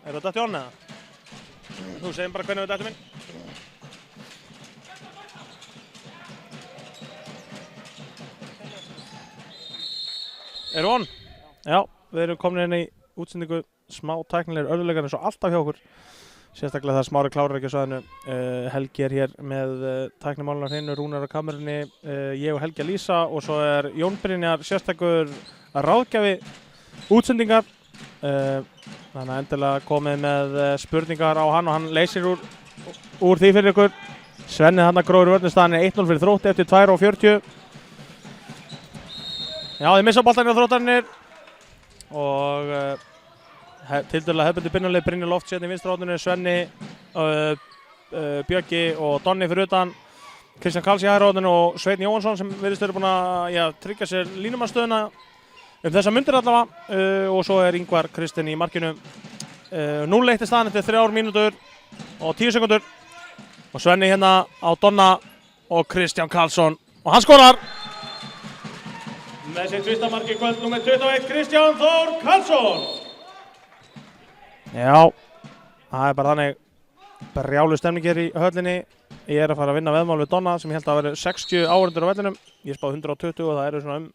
Er það dætt í honum eða? Þú segir bara hvernig við dættum inn. Erum við on? Já, við erum komin inn í útsendingu, smá tæknilegir örðuleikar eins og alltaf hjá okkur. Sérstaklega það Smári klárar ekki á svæðinu. Helgi er hér með tæknimálinn á hreinu, Rúnar á kamerunni, ég og Helgi að lýsa og svo er Jón Brynjar sérstakur ráðgjafi útsendingar. Þannig að endilega komið með spurningar á hann og hann leysir úr því fyrir ykkur. Svenni hann að gróður í vörnum, 1-0 fyrir Þrótti eftir 2:40. Já, þið missa boltanir á Þróttarnir og tildulega hefðbundi byrnuleg Brynjar Loft sérna í vinstri-horninu, Svenni, Bjöggi og Donni fyrir utan, Kristján Karls í hægri-horninu og Sveinn Jóhansson sem virðist verið búinn að tryggja sér línumannstöðuna þessa mundir allavega og svo er Ingvar Kristinn í markinu. 0-1 er staðan eftir 3 mínútur og 10 sekundur og Svenni hérna á Donna og Kristján Karlsson og hann skorar! Með sitt fyrsta mark í kvöld númer 21, Kristján Þór Karlsson! Já, það er bara þannig brjálu stemning hér í höllinni. Ég er að fara að vinna veðmál við Donna sem ég held að vera 60 áhorfendur á vellinum. Ég spáði 120 og það eru svona um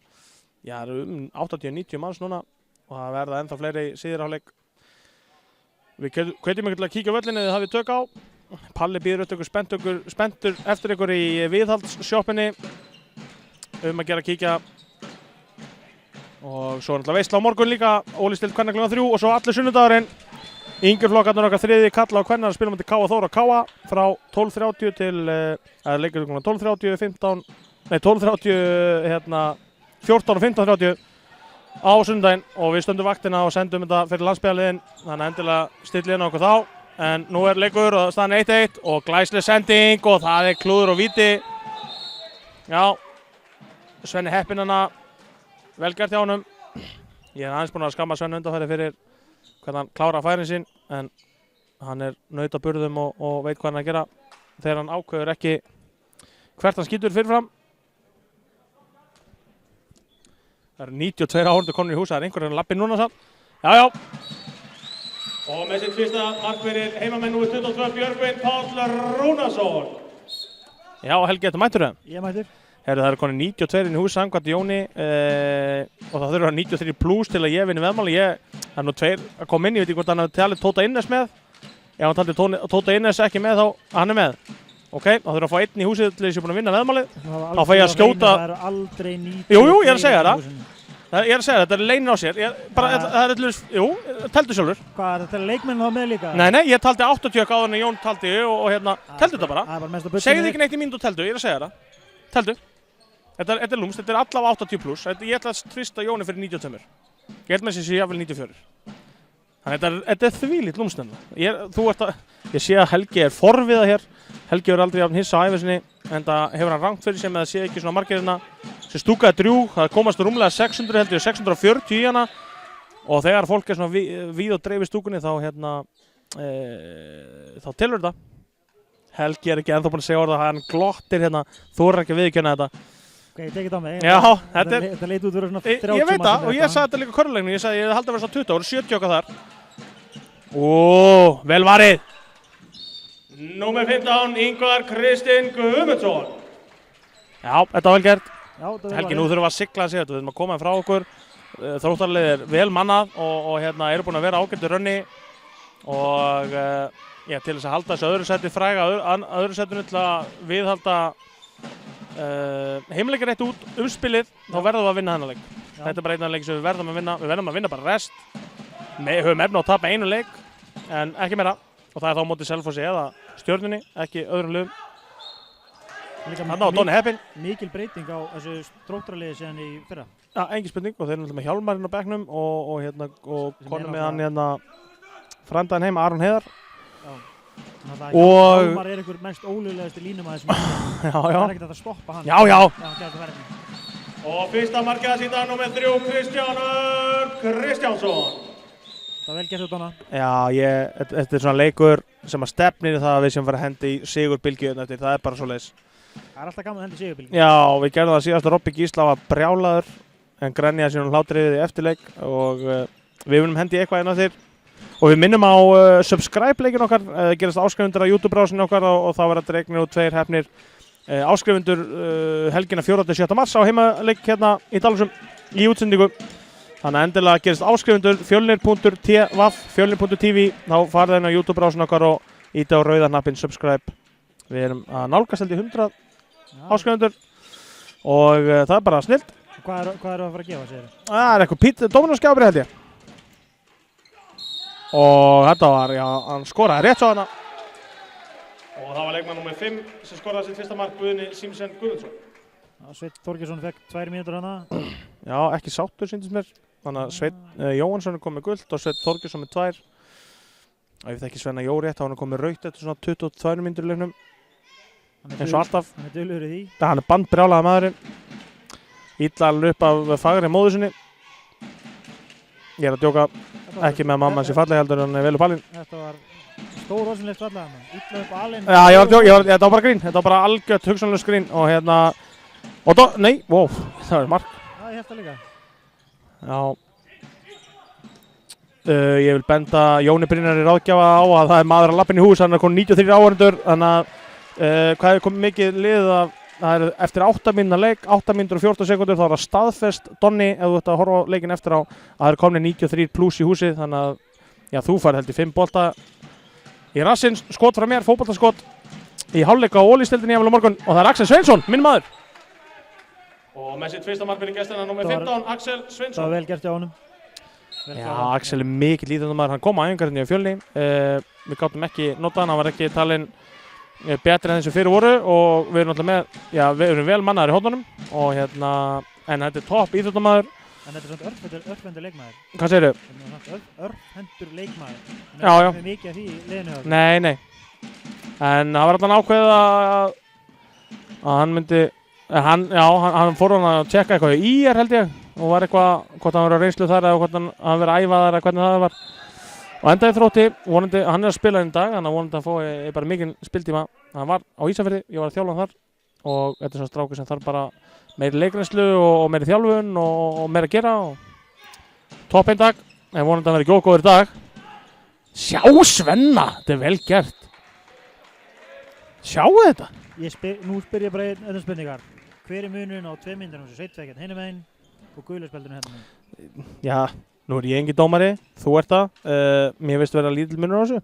80-90 manns núna og það verða ennþá fleiri í síðari hálfleik. Við hvetjum ykkur til að kíkja á vellinni þegar það við tök á. Palli býður upp ykkur spenntur eftir ykkur í viðhaldsshoppinni að gera kíkja. Og svo er náttúrulega veisla á morgun líka, Óli stilt kvenna kl. 3 og svo allir sunnudagurinn. Yngirflokkarnir okkar þriði kalla á kvenna spilum til K.A. Þór og K.A. frá 12:30 til, leikur kl. 12:30, 14 og 15:30 á sunnudaginn og við stöndum vaktina og sendum þetta fyrir landsbyggðarliðin, þannig að endilega stillið inn á okkur þá. En nú er leikur og staðan 1-1 og glæsleg sending og það er klúður og víti. Já, Svenni heppinn hana. Vel gert hjá honum. Ég er aðeins búinn að skamma Svenni undanfæri fyrir hvernig hann klára færin sín en hann er naut á burðum og veit hvað hann að gera þegar hann ákveður ekki hvert hann skýtur fyrirfram. Það eru 92 áhorfendur konur í hús, það er einhverjum lappinn núna sann. Já. Og með sitt fyrsta mark fyrir heimamenn númer 22 Björgvin Páll Rúnarsson. Já, Helgi, þetta mættur það? Ég mættur. Herru, það eru konið 92 inn í hús samkvæmt Jóni og það þurfa 93 plus til að ég vinni veðmáli. Það er nú 2 að koma inn, ég veit ekki hvort hann hefði talið Tóta Innes með. Ef hann talið Tóta Innes ekki með þá hann er með. Ok, þá þurfa að fá 1 í húsið til þess að ég er búinn að vinna veðmálið. Þá fæ ég að skjóta. Það eru aldrei 90. Jú, ég er að segja það. Ég er að segja það, þetta er leynir á sér. Það er allir, jú, teldu sjálfur. Hvað er þetta leikmenn þá með líka? Nei, ég taldi 80 áður en Jón taldi og hérna, teldu þetta bara. Segðu ekki neitt í mínútu og teldu, ég er að segja það. Teldu. Þetta er lúmst, þetta er allavega 80 plus. Ég ætla að trista Jóni fyrir 92. Ég held með þessi jafnvel 94. Þannig þetta er þvílíkt lúmst ennlega. Ég sé að Helgi er forviða hér. Helgi er aldrei jafn hissa á ævi sinni, en það hefur hann rangt fyrir sig með að sé ekki svona margir hérna sem stúkaði drjúg. Það komast rúmlega 600 heldur, 640 í hana og þegar fólk er svona víð og dreif í stúkunni þá þá telur þetta. Helgi er ekki ennþá búinn að segja orða, hann glottir hérna, þorir ekki að viðurkenna þetta. Ok, ég tek þetta á mig. Já, þetta leit út fyrir svona 30 Ég veit það og ég sagði þetta líka á körfuleiknum, ég sagði ég haldi að vera svona 20 ára, 70 okkar þar. Vel varið. Númer 15, Ingvar Kristinn Guðmundsson. Já, þetta var vel gert. Helgi, nú þurfum við að sigla sig, við þurfum að koma frá okkur. Þróttarliðið er vel mannað og eru búin að vera ágættur rönni og til þess að halda þessu öðru sæti fræga, öðru sætinu til að viðhalda heimleikir eitt út umspilið, þá verðum við að vinna þennan leik. Þetta er bara einn af leik sem við verðum að vinna bara rest. Við höfum efni á að tapa einu leik, en ekki meira. Og það er þá á móti Selfossi eða Stjörnunni, ekki öðrum liðum. Þarna á Donni heppinn. Mikil breyting á þessu Þróttarliði síðan í fyrra. Já, engin spurning og þeir eru með Hjálmarinn á bekknum og konum með hann frændaðinn heim, Aron Heiðar. Hjálmar er einhver mest ólöglegasti línumæður sem það er ekkert að stoppa hann. Já. Og fyrsta markið að sýta númer 3, Kristján Kristjánsson. Það vel gert Donna. Já, þetta er svona leikur sem að stefnir í það að við sem fara að hendi í sigurbylgju eftir, það er bara svoleiðis. Það er alltaf gaman að hendi í sigurbylgju. Já, við gerðum það síðast að Robby Gísla var brjálaður en grenjaði síðan hlátriðið í eftirleik og við munum hendi eitthvað inn á þér Og við minnum á subscribe-leikin okkar, gerast áskrifundur á YouTube-brásinu okkar og þá verða dregnir og 2 hefnir áskrifundur helgina 4.-7. mars á heimaleik hérna í Dalvísum í útsendingu. Þannig að endilega gerast áskrifundur fjölnir.tv, þá farið inn á YouTube-brásinu okkar og íta á rauða hnappinn subscribe. Við erum að nálgast held í 100 áskrifundur og það er bara snilt. Hvað eru að fara að gefa, segir þið? Það er eitthvað Dominos-gjafir held ég. Og þetta var, já, hann skoraði rétt svo hana. Og það var leikmann nr. 5 sem skoraði sitt fyrsta mark, Guðni Símsen Guðmundsson. Sveinn Þorgeirsson fekk 2 mínútur hana. Já, ekki sáttur síndist mér. Þannig að Sveinn Jóhansson kom með gult og Sveinn Þorgeirsson með 2. Ef ég þekki Svenna Jó rétt, þá hann kom með rautt eftir svona 22 mínútur í leiknum. Eins og alltaf. Hann er duglegur í því. Hann er bandbrjálaði maðurinn. Illa alveg upp af fagri móður sinni. Ég er að djóka ekki með mamma sem fallega heldur en vel upp alinn. Þetta var stór rosinlegt fallega hann. Illa upp alinn. Já, ég var að djóka, þetta var bara grín. Þetta var bara algjört hugsanlega grín og hérna... Nei, wow, það var mark. Já, ég held það líka. Já. Ég vil benda Jóni Brynjari ráðgjafa á að það er maður að lappinn í hús, hann er konið 93 áhorfendur, þannig að hvað hefur komið mikið lið að það er eftir 8 mínúna leik, 8 mínútur og 14 sekúndur, þá er það staðfest Donni, ef þú ert að horfa á leikinn eftir á, að það er komið 93 pluss í húsið, þannig að já, þú færð held í 5 bolta í rassinn, skot frá mér, fótboltaskot í hálfleik á Ólísdeildinni jafnvel á morgun og það er Axel Sveinsson, minn maður. Og með sitt fyrsta mark fyrir gestina nr. 15, Axel Sveinsson. Það var vel gert hjá honum. Já, Axel er mikill íþróttamaður, hann kom á æfingarinn í Fjölni, við gátum ekki nota hann var ekki talinn betri en þessu fyrir voru og við erum náttúrulega með, já, við erum vel mannaðar í hóttunum og hérna, en þetta er topp íþróttamaður. En þetta er svona örfhendur leikmaður. Hvað segirðu? Örfhendur leikmaður. Já, já. Með mikið af því í liðinu. Nei. En það var alltaf ákveðið að hann myndi, hann fór hann að tjekka eitthvað í held ég og var eitthvað, hvort hann var að reynslu þar eða hvort hann verið að æfa þar eða hvernig það var. Og endaði Þrótti, vonandi, hann er að spila í dag, þannig að vonandi að fá bara mikinn spiltíma. Hann var á Ísafirði, ég var að þjálfa hann þar og þetta er svona strákur sem þarf bara meiri leikreynslu og meiri þjálfun og meira að gera og topp einn dag, en vonandi að vera góður í dag. Sjá Svenna, þetta er vel gert. Sjáu þetta? Nú spyr ég bara einn spurningar. Hver er munurinn á 2 mínútur sem Sveinn hinum meginn og guðlaspjaldinu hérna meginn? Já. Nú er ég engin dómari, þú ert það. Mér veist vera lítill munur á þessu.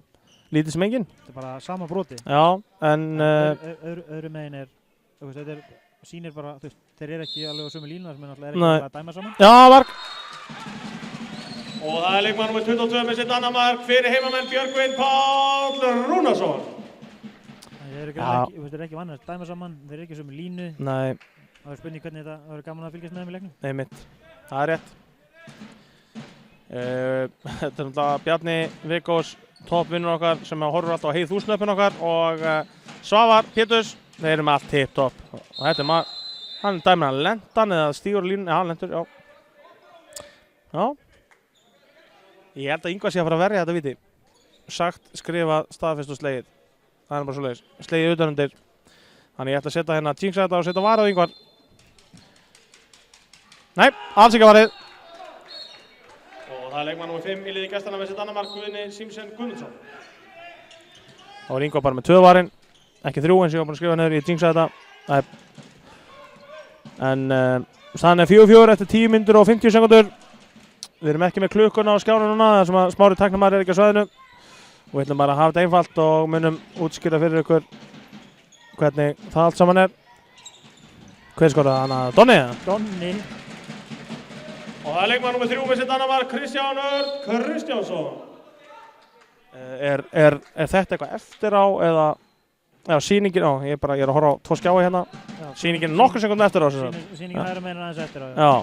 Lítill sem engin. Þetta er bara sama broti. Já, en... Öðru megin þetta sýnir bara, þeir eru ekki alveg á sömu línu, þess að náttúrulega er ekki að dæma saman. Já, mark! Og það er leikmann nr. 22 með sitt annað mark fyrir heimamenn Björgvin Páll Rúnarsson. Þeir eru ekki vanir að dæma saman, þeir eru ekki á sömu línu. Nei. Það er spurning hvernig þetta verður gaman að fylgjast með þeim í leiknum. Nei mitt, það er rétt. Þetta er náttúrulega Bjarni Vigós, toppvinnur okkar sem horfur alltaf á heið þúsnöppin okkar og Svavar Péturs, þeir eru með allt tipp-topp og þetta er maður, hann dæmir hann lendan eða stígur línun, já hann lendur, já. Ég held að Ingvar sé að fara að verja þetta viti, sagt, skrifað, staðfest og slegið, það er bara svo leiðis, slegið utanundir, þannig ég ætla að setja hérna jinxa þetta og setja varað Ingvar. Nei, alls ekki varið. Það er leikmann nr. 5 í liði gestana með sitt annar mark, Guðni Símsen Guðmundsson. Þá er Ingvar bara með 2 varinn, ekki 3 eins og ég var búinn að skrifa niður, ég jinxa þetta. En staðan er 4-4 eftir 10 mínútur og 50 sekúndur. Við erum ekki með klukkuna á skjánum núna, þar sem að Smári tæknamaður er ekki á svæðinu. Og við ætlum bara að hafa þetta einfalt og munum útskýra fyrir ykkur hvernig það allt saman er. Hver skoraði hana? Donni? Donni. Og það er leikmann nr. 3 með sitt annar mark, Kristján Örn Kristjánsson. Er þetta eitthvað eftir á eða... Já, sýningin, ég er að horfa á 2 skjái hérna. Sýningin er nokkur sekúndum eftir á. Sýningin er meira aðeins eftir á. Já,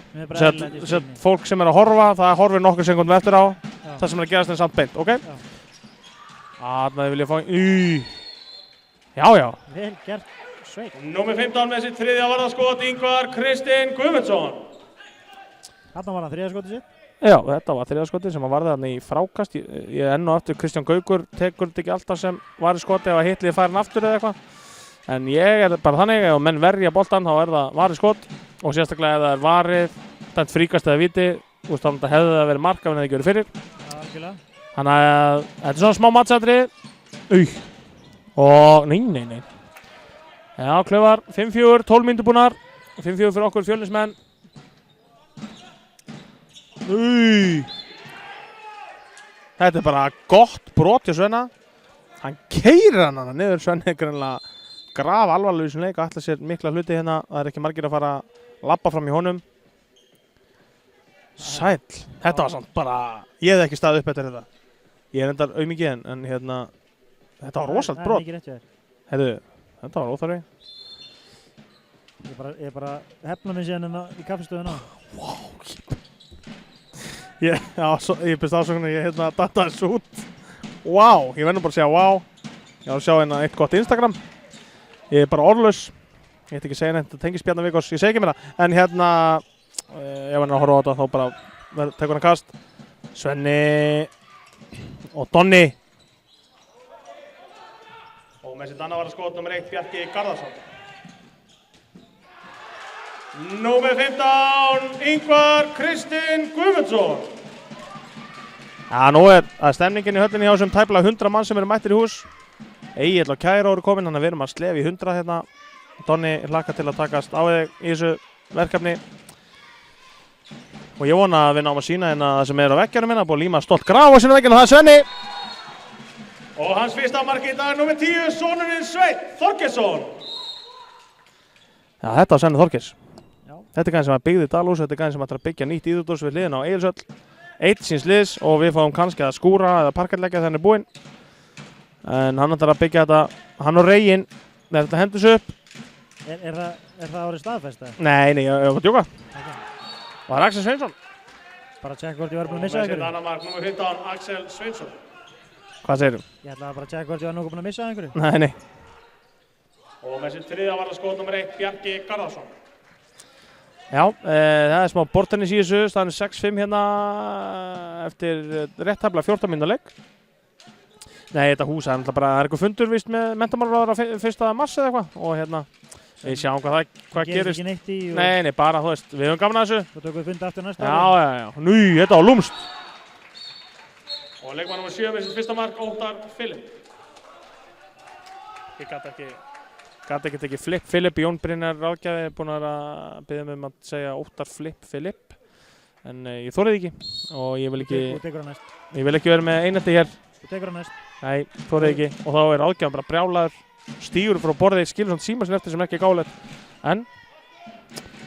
fólk sem er að horfa, það horfir nokkur sekúndum eftir á. Það sem er að gerast en samt beint, ok? Þarna vil ég fá... Já. Vel gert, Sveinn. Númer 15 með sitt 3. varðarskot, Ingvar Kristinn Guðmundsson. Þarna var hann 3. skotið sitt? Já, þetta var 3. skotið sem varði hann í frákast. Ég enn og aftur, Kristján Gaukur tekur þetta ekki alltaf sem varði skotið ef að hitlið fær hann aftur eða eitthvað. En ég er bara þannig, ef menn verja boltan þá er það varið skot og sérstaklega ef það er varið, dæmt fríkast eða viti, þá hefði það verið mark ef hann hefði ekki verið fyrir. Algjörlega. Þannig að þetta er svona smá mattsætri. Og nei. Já, Klaufar, 5-4, 12 mínútur búnar. 5-4 fyrir okkur Fjölnismenn. Þetta er bara gott brot hjá Svenna. Hann keyrir hann niður. Svenni er greinlega graf alvarlegur í þessum leik og ætlar sér mikla hluti hérna. Það er ekki margir að fara að labba fram í honum. Sæll. Þetta var samt bara, ég hefði ekki staðið upp eftir þetta. Ég er endar auðmikið en hérna, þetta var rosalt brot. Heyrðu, þetta var óþarfi. Ég bara hefna mig síðan í kaffistöðuna. Wow. Ég byrst ásökunar, ég datta þessu út. Wow, ég verður bara að segja wow. Ég var að sjá hérna eitt gott Instagram. Ég er bara orðlaus. Ég ætti ekki að segja neitt, þetta tengist Bjarnar Viggós, ég segi ekki mér það. En hérna, ef hann er að horfa á þetta þá bara tekur hann kast. Svenni og Donni. Og með sitt annað var að skot nummer 1, Bjarki Garðarsson. Númer 15, Ingvar Kristinn Guðmundsson. Já, nú er stemningin í höllinni hjá þessum tæplega 100 mann sem eru mættir í hús. Egill og Kæra eru komin, þannig að við erum að slefa í 100 hérna. Donni hlakka til að takast á þig í þessu verkefni. Og ég vona að við náum að sína hérna það sem er á veggjarum hérna, búið að líma stolt graf á sína vegginu og það er Svenni. Og hans fyrsta mark í dag, númer 10, sonurinn Sveinn Þorgeirsson. Já, þetta var Svenni Þorgeirs. Þetta er gæðin sem að byggði Dalhús, þetta er gæðin sem ætlar að byggja nýtt íþróttahús við hliðina á Egilshöll. Eitt síns liðs og við fáum kannski að skúra eða parkettleggja þegar hann er búinn. En hann ætlar að byggja þetta, hann og Reginn, þegar þetta hendis upp. Er það árið staðfest? Nei, ég var að djóka. Okay. Og það er Axel Sveinsson. Bara að tjekka hvort ég var búinn að missa einhverju. Og með sitt annar mark, númer 15, Axel Sveinsson. Hvað segirðu? Ég ætlaði bara að tjekka hvort ég var nokkuð búinn að missa einhverju. Nei. Og með sitt þriðja var það skot númer 1, Bjarki Garðarsson. Já, það er smá bortennis í þessu, staðan er 6-5 hérna eftir rétt tæplega 14 mínútna leik. Nei, þetta hús er bara, það er eitthvað fundur vist með menntamálaráðherra 1. mars eða eitthvað og hérna, við sjáum hvað gerist. Ekki neitt í og... Nei, bara þú veist, við höfum gaman að þessu. Svo tökum við fundi aftur næsta ári. Já, nú, þetta var lúmst. Og leikmann nr. 7 með sitt fyrsta mark, Óttar Filip. Ég gat ekki Flip Filip, Jón Brynjar ráðgjafi búinn að biðja mig að segja Óttar Flip Filip en ég þorði ekki og ég vil ekki vera með einhelti hér. Þú tekur hann næst. Nei, þorði ekki og þá er ráðgjafan bara brjálaður, stígur frá borðið, skilur svona síma sinni eftir sem ekki er gáleitt en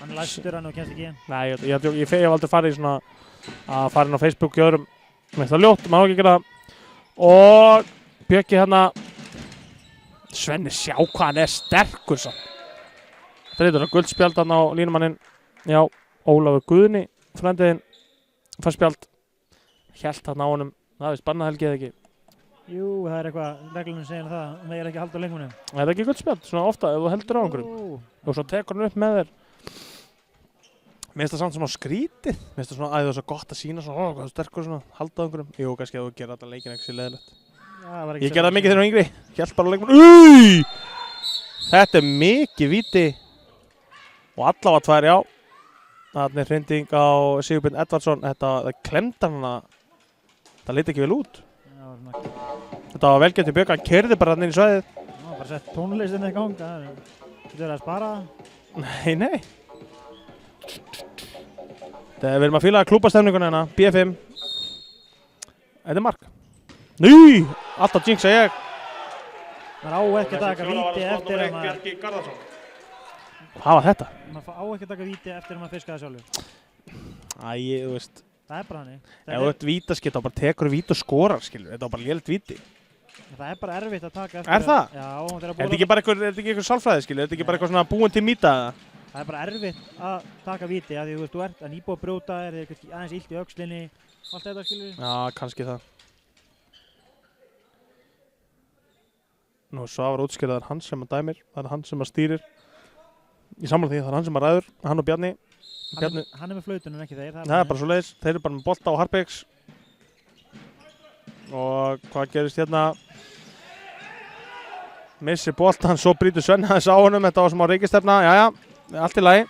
hann er læstur hann og kemst ekki inn. Nei, ég hef aldrei farið í svona að fara inn á Facebook og öðrum með það ljótt, maður ekki gera það og Bjöggi hérna Svenni, sjá hvað hann er sterkur samt. Það er þetta guldspjald hann á línumanninn. Já, Ólafur Guðni, frendiðinn, fær spjald. Hélt hann á honum, það er bannahelgi eða ekki. Jú, það er eitthvað, reglunum segir það, það er ekki að halda á lengunum. Það er ekki guldspjald, svona ofta, ef þú heldur á einhverjum. Og svo tekur hann upp með þér. Mér finnst það samt svona skrítið. Mér finnst það svona, að það er svo gott að sína svona, hvað sterkur svona, halda á einhverjum. Jú, kannski að þú gera þetta leikin ekki sér leðilegt. Ég gerði það mikið þegar ég var yngri. Hélt bara á leikmann. Þetta er mikið víti. Og allavega 2, já. Þarna er hrinding á Sigurbjörn Edvardsson. Það klemdi hann að það leit ekki vel út. Þetta var velgert í Bjögga. Hann keyrði bara hann inn í svæðið. Bara sett tónlistinni í gang. Það getur að spara. Nei. Við erum að fíla klúbastemninguna hérna. B5. Þetta er mark. Nei, alltaf jinxa ég. Man á ekki að taka víti eftir að maður... Hvað var þetta? Man á ekki að taka víti eftir að maður fiska það sjálfur. Þú veist... Það er bara hannig. Ef þú ert vítaskipt þá bara tekur víti og skorar, skilur. Þetta var bara lélitt víti. Það er bara erfitt að taka eftir... Er það? Já, er þetta ekki bara eitthvað sálfræði, skilur? Er þetta ekki bara eitthvað svona búin til mýta eða? Það er bara erfitt að taka víti, af því þú ert að nýbúið að brjóta, er aðeins illt í öxlinni, allt þetta, skilur. Já, kannski það. Nú Svavar útskýrði að það er hann sem að dæmir, það er hann sem að stýrir. Í sammála því það er hann sem að ræður, hann og Bjarni. Hann er með flautunum, ekki þeir. Það er bara svo leiðis, þeir eru bara með bolta á Harpiks. Og hvað gerist hérna? Missir boltan, svo brýtur Svenni aðeins á honum, þetta var smá reikistefna, jæja, allt í lagi.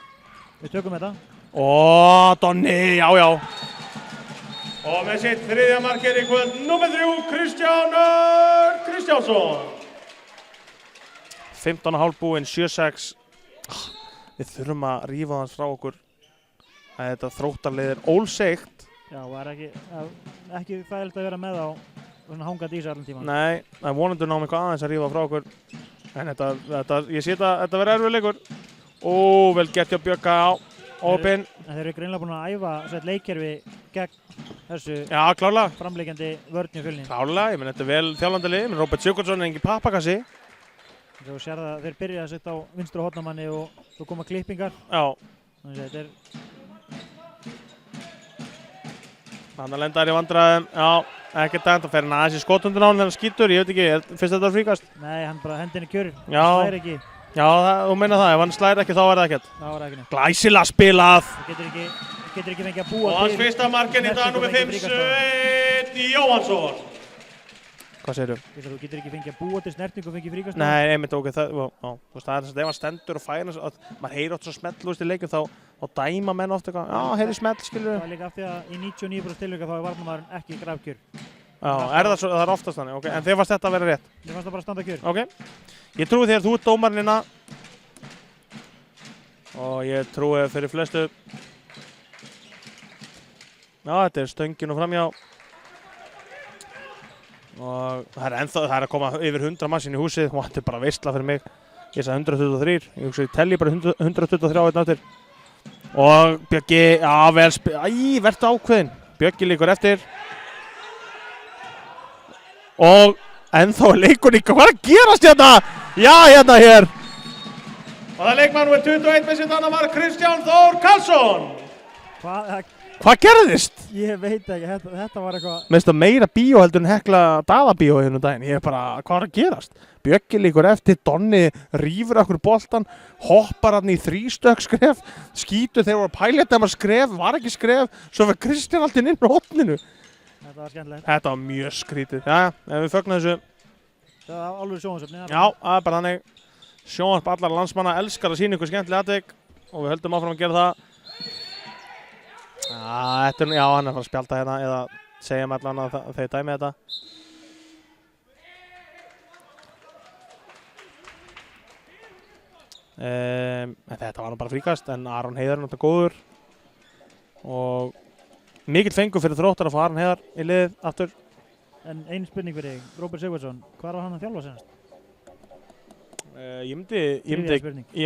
Við tökum þetta. Donni, já. Og með sitt þriðja markið í kvöld, númer 3, Kristján Örn Kristjánsson. 15,5 búinn, 7-6. Við þurfum að rífa hans frá okkur. Þetta Þróttarlið ólseigt. Já, var ekki þægilegt að vera með á svona hangandi í sig allan tíman. Nei, það er vonandi náum eitthvað aðeins að rífa frá okkur. En ég sé þetta verður erfiður leikur. Ó, vel gert hjá Bjögga á opinn. En þeir eru greinilega búin að æfa sveit leikkerfi gegn þessu framleikjandi vörn í Fjölni. Klárlega, ég menn þetta er vel þjálfandi lið. Róbert Sigurðsson er engin pappakassi. Þú sér það, þeir byrja að setja á vinstri hornamanni og þú koma klippingar. Já. Þannig að þetta er... Þannig að lenda þær í vandræðum. Já, ekkert dæmt að fer hann aðeins í skotundin á hann þegar hann skýtur. Ég veit ekki, finnst þetta fríkast? Nei, hann bara hendinni kjör. Já. Hann slæðir ekki. Já, þú meina það. Ef hann slæðir ekki þá er það ekkert. Það var ekki neitt. Glæsilega spilað. Það getur ekki fengið að búa til. Og hans fyrsta markinn í dag, númer 5, Sveinn Jóhannsson. Hvað segirðu? Þú getur ekki fengið að búa til snertingu og fengið fríkast. Nei, einmitt ok, það er þess að ef hann stendur og færir maður heyrir oft svo smellust í leikum þá dæma menn oft eitthvað, já, heyri smell, skilur. Það er líka af því að í 99% tilvika þá er varnarmaðurinn ekki grafkjör. Já, það er oftast þannig, ok, en þér fannst þetta að vera rétt? Mér fannst það bara að standa kjör. Ok, ég trúi þér, þú ert dómarinn hérna og ég trúi fyrir flestu. Já, þetta er stöngin og framjá. Og það er að koma yfir 100 manns inn í húsið og þetta er bara veistla fyrir mig. Ég sagði 123, ég hugsa ég telli bara 123 einn áttir. Og Bjöggi, já vel vertu ákveðinn. Bjöggi líkur eftir. Og ennþá er leikur líka, hvað er að gerast hérna? Já, hérna hér. Og það er leikmann númer 21 með sitt annar mark, Kristján Þór Karlsson. Hvað gerðist? Ég veit ekki, þetta var eitthvað... Mér finnst það meira bíó heldur en Hekla Daða-bíó hérna daginn. Ég er bara, hvað er að gerast? Bjöggi líkur eftir, Donni rífur okkur boltan, hoppar hann í 3 skref, skýtur þegar voru að pæla þetta skref, var ekki skref, svo fyrir Kristján alltaf inn á hotninu. Þetta var skemmtilegt. Þetta var mjög skrítið. Jæja, ef við fögnum þessu. Það var alveg sjónvarpsefni. Já, það er bara þannig. Sjónvarp allar landsmanna elskar að sýna ykkur skemmtileg atvik og við höldum áfram að gera það. Já, hann er að fara að spjálta hérna eða segja með allan að þeir dæmi þetta. Þetta var nú bara fríkast en Aron Heiðar er náttúrulega góður og mikill fengur fyrir Þróttar að fá Aron Heiðar í liðið aftur. En einn spurning fyrir þig, Róbert Sigurðsson, hvað var hann að þjálfa senast? Ég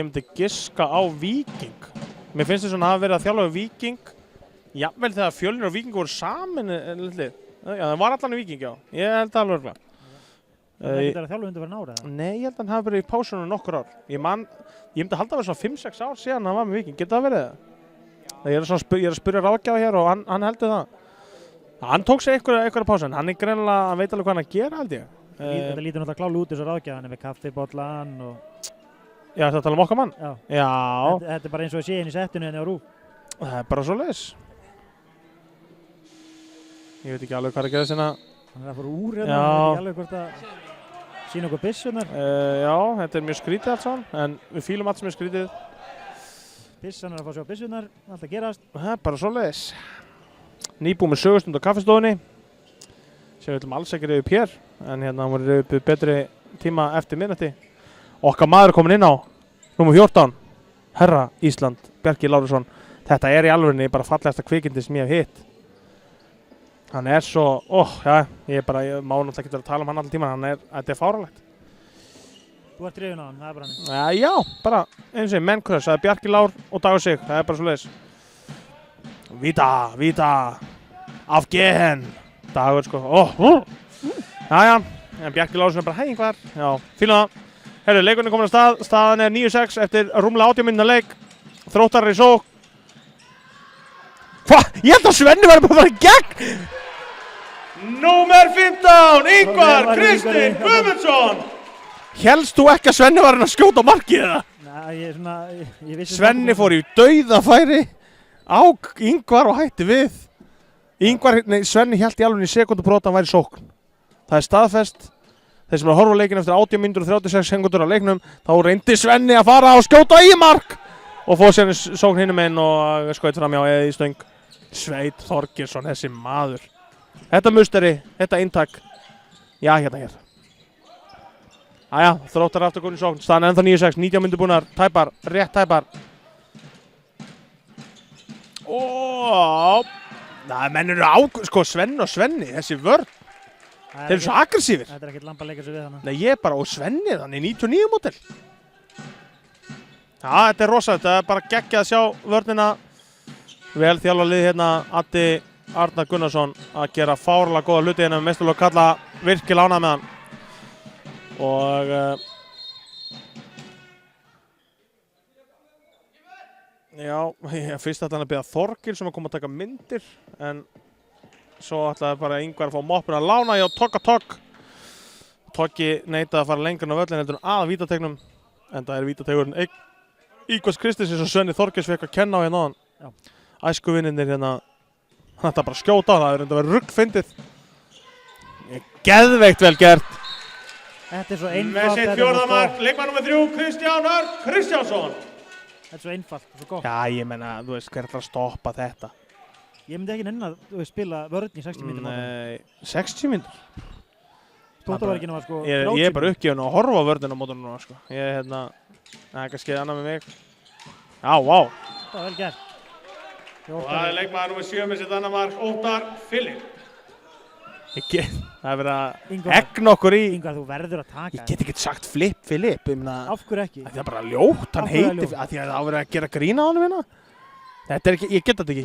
myndi giska á Víking. Mér finnst þess að hafa verið að þjálfa við Víking. Jafnvel þegar Fjölnir og Víking voru saman lið. Já, það var allan í Víking, já. Ég held það alveg örgulega. Það er ekki að þjálfa undir fyrir nára? Nei, ég held að hann hafi verið í pásunum nokkur ár. Ég myndi halda að vera svona 5-6 ár síðan hann var með Víking. Getur það verið það? Ég er að spyrja ráðgjafa hér og hann heldur það. Hann tók sér einhverja pásun. Hann er greinilega, hann veit alveg hvað hann að gera, held ég. Þetta lítur náttúrulega klálega út þessu ráðgjafa. Hann er með kaffibollan og... Já, þetta tala um okkar mann? Já. Þetta er bara eins og að sé inn í settinu henni á RÚV. Það er bara svoleiðis. Ég veit ekki alveg hvað er að gera sinna. Hann er að fara úr hérna, ég veit ekki alveg hvort að sína okkur byssunar. Já, þetta er mjög skrítið allt saman, en við fílum allt sem er skrítið. Byssan er að fá að sjá byssunar, allt að gerast. Það er bara svoleiðis. Nýbúið með sögustund á kaffistofunni. Sem við ætlum alls ekki reyðu upp hér, en hérna hann voru reyðu upp betri tíma eftir miðnætti. Okkar maður er komin inn á, númer 14, Herra Ísland, Bjarki Lárusson. Þetta er í alvörinni bara fallegasta kvikindi sem ég hef hitt. Hann er svo, ég má náttúrulega ekki vera að tala um hann allan tíman, þetta er fáránlegt. Þú ert hrifinn á hann, það er bara hann. Já, bara eins og mennkvöðs, það er Bjarki Lár og Dagur Sig, það er bara svoleiðis. Víta, afgehen, Dagur sko, Jæja, en Bjarki Lár sem er bara hæðingvar, já, fíla það. Herru, leikurinn er komin á stað, staðan er 9-6 eftir rúmlega 80 mínútna leik, Þróttar í sókn. Ég held að Svenni var bara að fara í gegn! Númer 15, Ingvar Kristinn Guðmundsson! Hélst þú ekki að Svenni var að skjóta markið eða? Nei, ég vissi... Svenni fór í dauðafæri á Ingvar og hætti við. Svenni hélt í alveg í sekundubrót að hann væri sókn. Það er staðfest. Þeir sem er að horfa á leikinn eftir 80 mínútur og 36 sekundur á leiknum, þá reyndi Svenni að fara og skjóta í mark! Og fóð sér sókn hinum einn og skaut fram hjá eða í stöng. Sveit Þorgeirsson, þessi maður. Þetta musteri, þetta inntak. Já, hérna. Æja, Þróttar aftur góðin í sókn. Staðan ennþá 9-6, 19 myndir búnar. Tæpar, rétt tæpar. Menn eru sko Svenni og Svenni, þessi vörn. Þeir eru svo aggressífir. Þetta ekkert lamb að leika sig við hana. Nei, ég bara, og Svenni, þannig 99 mótel. Já, þetta rosa, þetta bara geggjað að sjá vörnina. Vel þjálfa lið hérna, Addi Arnar Gunnarsson að gera fárlega góða hluti hérna með meistarlokk kalla virkilega ánægð með hann. Og já, fyrst ætlaði hann að biðja Þorgil sem að koma að taka myndir en svo ætlaði bara Ingvar að fá moppin að lána hjá Tokka. Tokki neitaði að fara lengur á völlin heldur en að vítategnum en það vítategurinn Ígvars Kristinsson og Svenni Þorgils fekk að kenna á hérna áðan. Æskuvinninir hérna, þetta bara skjóta á það, það verið ruggfyndið. Geðveikt vel gert. Þetta er svo einfalt. Með sitt fjórða mark, leikmann nr. 3, Kristján Örn Kristjánsson. Þetta er svo einfalt, svo gott. Já, ég menna, þú veist, hver er það að stoppa þetta? Ég myndi ekki nenni að spila vörn í 60 mínútur. Nei, 60 mínútur? Tótaverkinu var sko 30 Ég er bara uppgefin að horfa á vörnina á mótunum núna, sko. Ég er hérna, það er kannski annað með mig. Já, vá. Það var vel gert. Og það er leikmaður nr. 7 með sitt annar mark, Óttar Filip. Það er verið að egna okkur í. Ingvar, þú verður að taka. Ég get ekki sagt Filip. Af hverju ekki? Það er bara ljótt, hann heitir, að því að það á verið að gera grína á honum hérna. Þetta er ekki, ég get þetta ekki,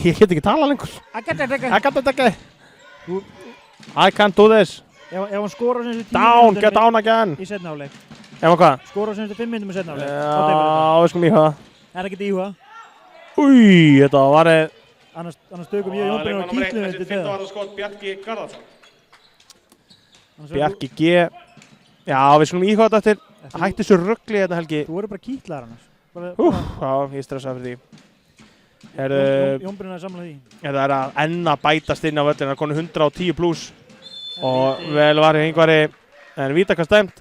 ég get ekki tala lengur. I get þetta ekki. I can't do this. Ef hann skorar sem þessu 10 down, get down again. Í seinni hálfleik. Ef hann hvað? Skorar sem þessu 5 mínútum í seinni hálfleik. Já, við skulum íhuga. Er ekkert íhuga. Új, þetta var Annars stökum ég Jón Brynjar og kýtlum við til þeirra. 15 ára skot Bjarki Garðarsson. Bjarki G. Já, við skulum íhuga þetta eftir. Hætti þessu ruggli þetta helgi. Þú voru bara kýtlaðar annars. Já, ég stressaði fyrir því. Jón Brynjar er samlað því. Þetta er að enna bætast inn á völlin. Það er konu 110 pluss. Og vel var í Ingvari. En vítakast dæmt.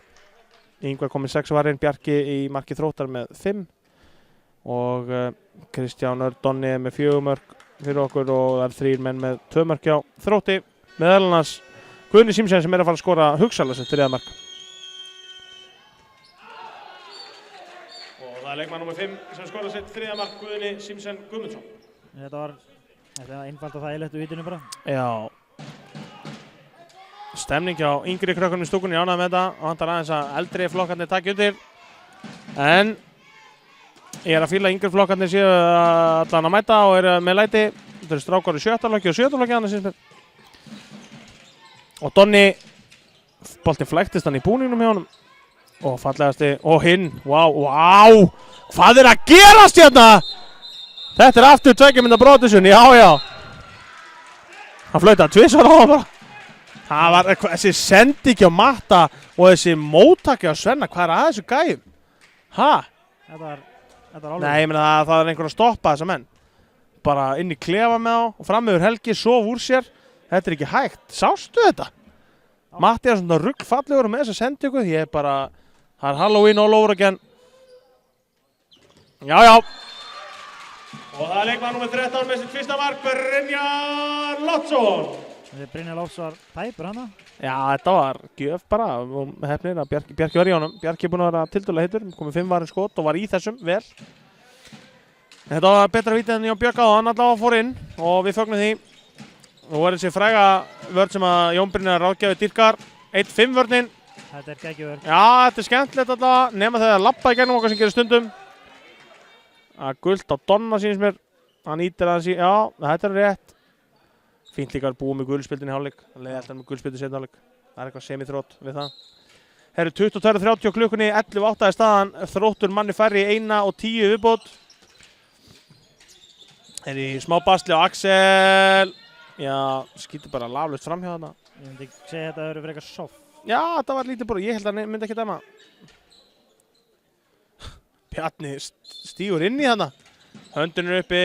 Ingvar kom með 6 varinn. Bjarki í marki Þróttar með 5. Og Kristján Örn Donni með 4 mörk fyrir okkur og það er 3 menn með 2 mörk hjá Þrótti. Meðal annars Guðni Símsen sem er að fara að skora hugsanlega sitt 3. mark. Og það er leikmann nr. 5 sem skora sitt 3. mark, Guðni Símsen Guðmundsson. Þetta var einfalt og þægilegt úr vitinu bara. Já. Stemning hjá yngri krökkunum í stúkunni, ánægð með þetta og hann tar aðeins að eldri flokkarnir taki undir. En ég er að fíla yngri flokkarnir séu allan að mæta og eru með læti. Þetta eru strákar í 7. flokki og 7. flokki annars síns. Og Donni, boltinn flæktist hann í búningnum hjá honum. Og fallegasti, og hinn, vá, hvað er að gerast hérna? Þetta er aftur 2 mínútna brotissun, já. Hann flautaði tvisvar á hann bara. Það var þessi sendingi á Matta og þessi móttaki á Svenna, hvað er að þessu gæjum? Þetta var alveg. Nei, ég meina það er einhver að stoppa þessa menn. Bara inn í klefa með á og fram yfir Helgi, sof úr sér. Þetta er ekki hægt. Sástu þetta? Matti er svona ruggfallegur með þessa sendingu. Ég er bara, það er Halloween all over again. Já. Og það er leikmann nr. 13 með sitt 1. mark, Brynjar Loftsson. Brynjar Loftsson var tæpur hana. Já, þetta var gjöf bara. Hefnir að Bjarki var í honum. Bjarki er búinn að vera tiltölulega heitur. Komið 5 varinn skot og var í þessum vel. Þetta var betra vítið en Jón Björk á hann allavega fór inn og við fögnum því. Nú er þessi fræga vörn sem að Jón Brynjar ráðgjafi dýrkar. 1-5 vörnin. Þetta er geggjuvörn. Já, þetta er skemmtilegt allavega. Nema þegar að labba í gegnum okkar sem gerir stundum. Að gult á Donna sínst mér. Hann ítir aðeins í. Já, þetta er rétt. Fínt líka að búa með gulspildin í hálfleik. Það leiði alltaf með gulspildin seinni hálfleik. Það er eitthvað semi-þrótt við það. Herru 22:30 klukkunni, 11:08 er staðan. Þróttur manni færri 1:10 viðbót. Er í smá basli á Axel. Já, skýtur bara laflaust fram hjá þarna. Ég myndi segja þetta að það eru frekar soft. Já, þetta var lítið bara. Ég held að hann myndi ekki dæma. Bjarni stígur inn í þarna. Höndin er uppi.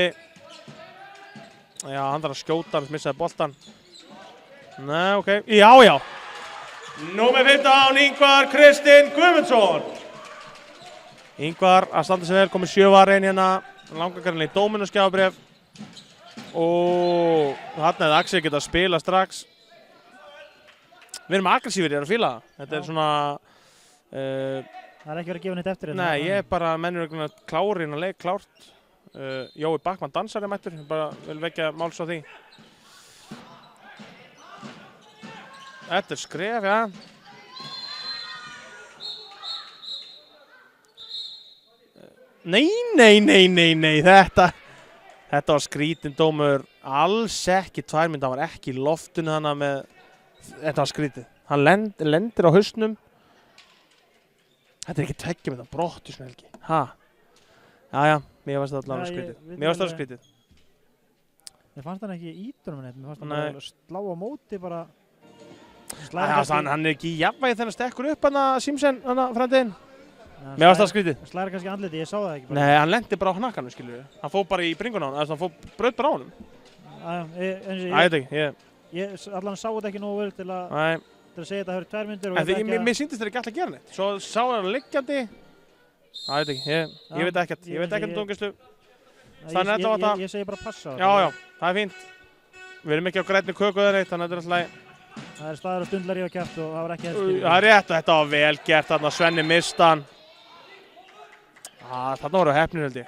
Já, hann þarf að skjóta, hann missaði boltan. Nei, ok. Já. Númer 15, Ingvar Kristinn Guðmundsson. Ingvar að standa sig vel, komið 7 varinn hérna. Langakarinn í dóminu skjábref. Og þarna hefði Axel getað að spila strax. Við erum aggressífir, ég er að fíla það. Þetta er svona... það er ekki verið að gefa neitt eftir. Nei, ég er bara mennur klári inn að leik, klárt. Jói Backmann dansari mættur, bara vil vekja máls á því. Þetta er skref, ja. Nei, þetta var skrítin dómur, alls ekki tværmynd, hann var ekki í loftinu þannig með, þetta var skrítið. Hann lendir á hausnum. Þetta er ekki tveggjum, þetta brottu svona helgi. Jæja, mér fannst það allavega skrítið. Mér fannst það skrítið. Mér fannst hann ekki í ítunum neitt, mér fannst hann bara slá á móti bara. Hann er ekki í jafnvægi þegar hann stekkur upp hann að Simsen, hann að framtíðin. Mér fannst það skrítið. Hann slæðir kannski andliti, ég sá það ekki bara. Nei, hann lendi bara á hnakkanum, skilur við. Hann fór bara í bringuna á hann, hann braut bara á honum. Ég allan sá þetta ekki nógu vel til að segja þetta höfður tværmyndir. Mér sýndist þetta ekki alltaf að gera neitt. Svo sá hann liggjandi. Ég veit ekkert dómgæslu. Ég segi bara passa. Já, það er fínt. Við erum ekki á grænni köku eða neitt, þannig að þetta er alltaf. Það er staður og stundlar í að kæft og það var ekki helst. Það er rétt og þetta var vel gert, þarna Svenni mistan. Þarna voru hefnir held ég.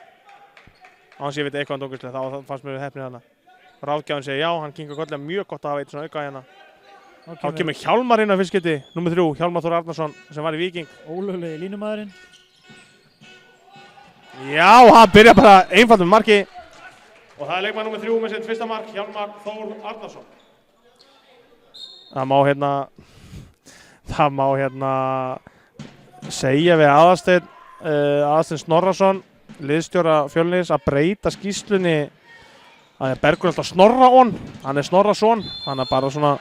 Án sem ég veit eitthvað dómgæslu, þá fannst mér hefnir þarna. Ráðgjafinn segir já, hann kinkar kollega mjög gott að hafa eitt svona auka hérna. Þá kemur Hjálmar inn á fyrst skipti, númer 3, Hjálmar Þór Arnarsson sem var í Víking. Ólöglegi línumæðurinn. Já, hann byrja bara einfalt með marki. Og það er leikmaður númer 3 með sitt fyrsta mark, Hjálmar Þór Arnarsson. Það má segja við Aðalsteinn Snorrason, liðsstjóra Fjölnis, að breyta skýrslunni. Það er Bergur alltaf Snorrason, hann er Snorrason, hann er bara svona,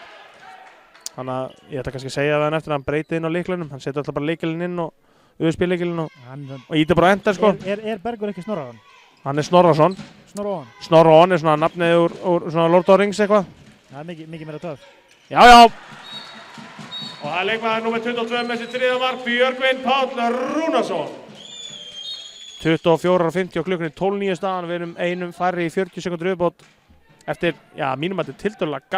ég ætla kannski að segja það eftir að hann breyti inn á lyklinum, hann setur alltaf bara lykilinn inn og USB-lykilinn og ítir bara enda sko. Er Bergur ekki Snorrason? Hann er Snorrason. Snorrason er svona nafnið úr svona Lord of the Rings eitthvað. Það er mikið meira töf. Já. Og það er leikmaður númer 22 með sitt þriðja mark, Björgvin Páll Rúnarsson. 24:50 á klukkunni 12:09 staðan, við erum einum færri í 40 sekundur viðbót eftir, mínum að þetta er tiltölulega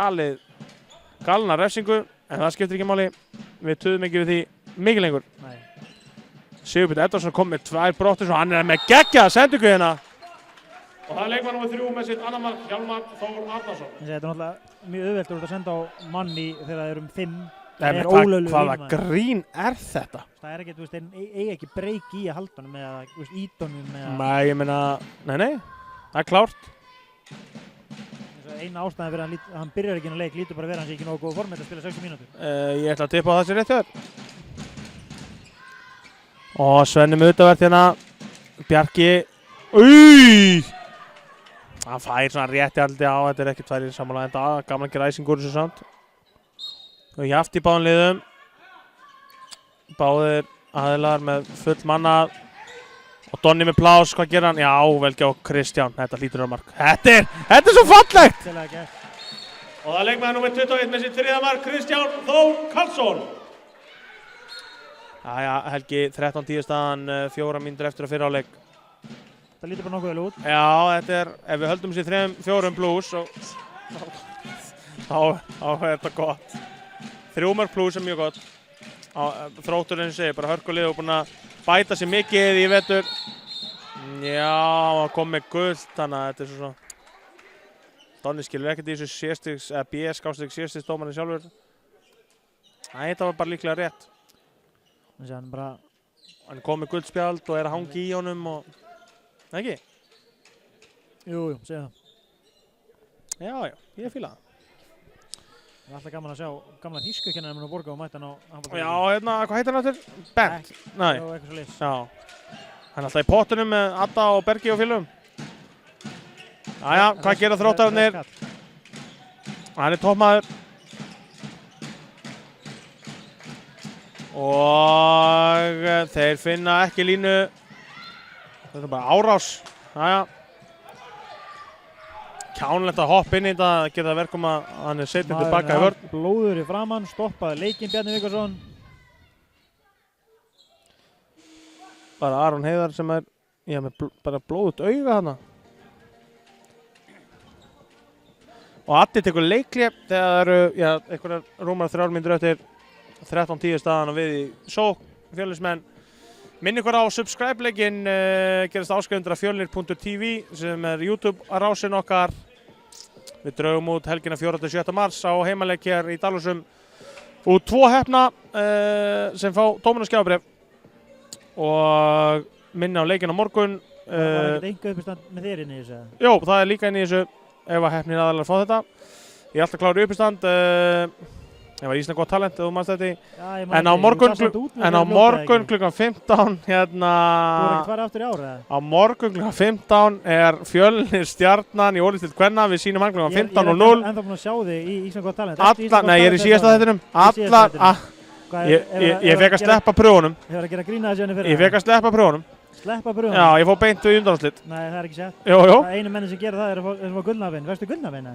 galna refsingu, en það skiptir ekki máli, við töðum ekki við því mikið lengur. Sigurbjörn Edvarsson kom með 2 brottur og hann er með geggjaða sendingu hérna. Og það er leikmaður númer 3 með sitt annar mark, Hjálmar Þór Arnarsson. Þetta er náttúrulega mjög auðvelt að senda á manni þegar það eru 5. Hvaða grín er þetta? Það er ekki, þeir eiga ekki breyk í að halda honum eða ídónum eða... Nei, ég meina, nei, það er klárt. Eina ástæðan fyrir að hann byrjar ekki inn á leik lítur bara að vera hans ekki nógu góð form að spila 60 mínútur. Ég ætla að tippa á það sem rétt þér. Og Svenni með auðvitað hérna, Bjarki, hann fær svona rétti aldrei á, þetta er ekki tværið sammála enda, gaman ekki ræsingur þessu samt. Og jaft í báðum liðum. Báðir aðilar með full manna. Og Donni með plás, hvað gerir hann? Já, vel gjá Kristján, þetta hlýtur að mark. Þetta er svo fallegt! Og það er leikmaður númer 21 með sitt þriðja mark, Kristján Þór Karlsson. Jæja, Helgi, 13:10 staðan, 4 mínútur eftir að fyrra áleik. Það lítur bara nokkuð vel út. Já, þetta er, ef við höldum sér 3-4 plus, þá er þetta gott. 3 mörk plus er mjög gott. Þróttur eins og segir, bara hörkulið og búinn að bæta sér mikið í vetur. Já, hann kom með gult, þannig að þetta er svona. Donni skilur ekkert í þessu sérstigs, eða BS-skástigs sérstigsdómarinn sjálfur. Nei, þetta var bara líklega rétt. Hann kom með gult spjald og er að hangi í honum og... Nei ekki? Jú, segja það. Já, ég fíla það. Það er alltaf gaman að sjá gamla þýskukennarinn minn á Borga og mæta hann á handbolta. Já, hérna, hvað heitir hann aftur? Bent? Nei. Já, eitthvað svo leys. Já. Hann er alltaf í pottunum með Adda og Bergi og félögum. Jæja, hvað gera Þróttararnir? Hann er toppmaður. Og þeir finna ekki línu. Þetta er bara árás. Jæja. Kjánlegt að hoppa inn í þetta, að geta verkum að hann er setjum tilbaka í vörn. Blóður í framann, stoppaði leikinn Bjarni Viggósson. Bara Aron Heiðar sem er, með bara blóðut auga hana. og Addi tekur leikli þegar það eru einhverjar rúmar 3 mínútur eftir 13:10 staðan og við í sókn. Fjölnismenn, minn ykkur á subscribe-leikinn, gerast áskrifundur af fjölnir.tv sem YouTube-rásin okkar. Við draugum út helgina 4.–7. mars á heimaleik hér í Dalhúsum út 2 heppna sem fá dómaraskjafabréf og minni á leikinn á morgun. Var ekkert einhver uppistand með þér inn í þessu? Jó, það er líka inn í þessu ef að heppnin aðalega fá þetta. Ég er alltaf klár í uppistand. Ég var íslensk gott talent, ef þú mannst þetta í. En á morgun klukkan 15 hérna... Þú er ekkert farið aftur í ára? Á morgun klukkan 15 er Fjölnir Stjarnan í Ólístild kvenna. Við sýnum hann klukkan 15:00. Ég er ennþá búinn að sjá þig í íslensk gott talent. Nei, ég er í síðasta þættinum. Ég fekk að sleppa pröfunum. Þið var að gera grína þessu henni fyrir það? Ég fekk að sleppa pröfunum. Sleppa pröfunum? Já, ég fór beint við undanúrslit. Nei, það er ekki sett. Jú. Það einu menni sem gera það er að fá gullnafinn. Verstu gullnafinn?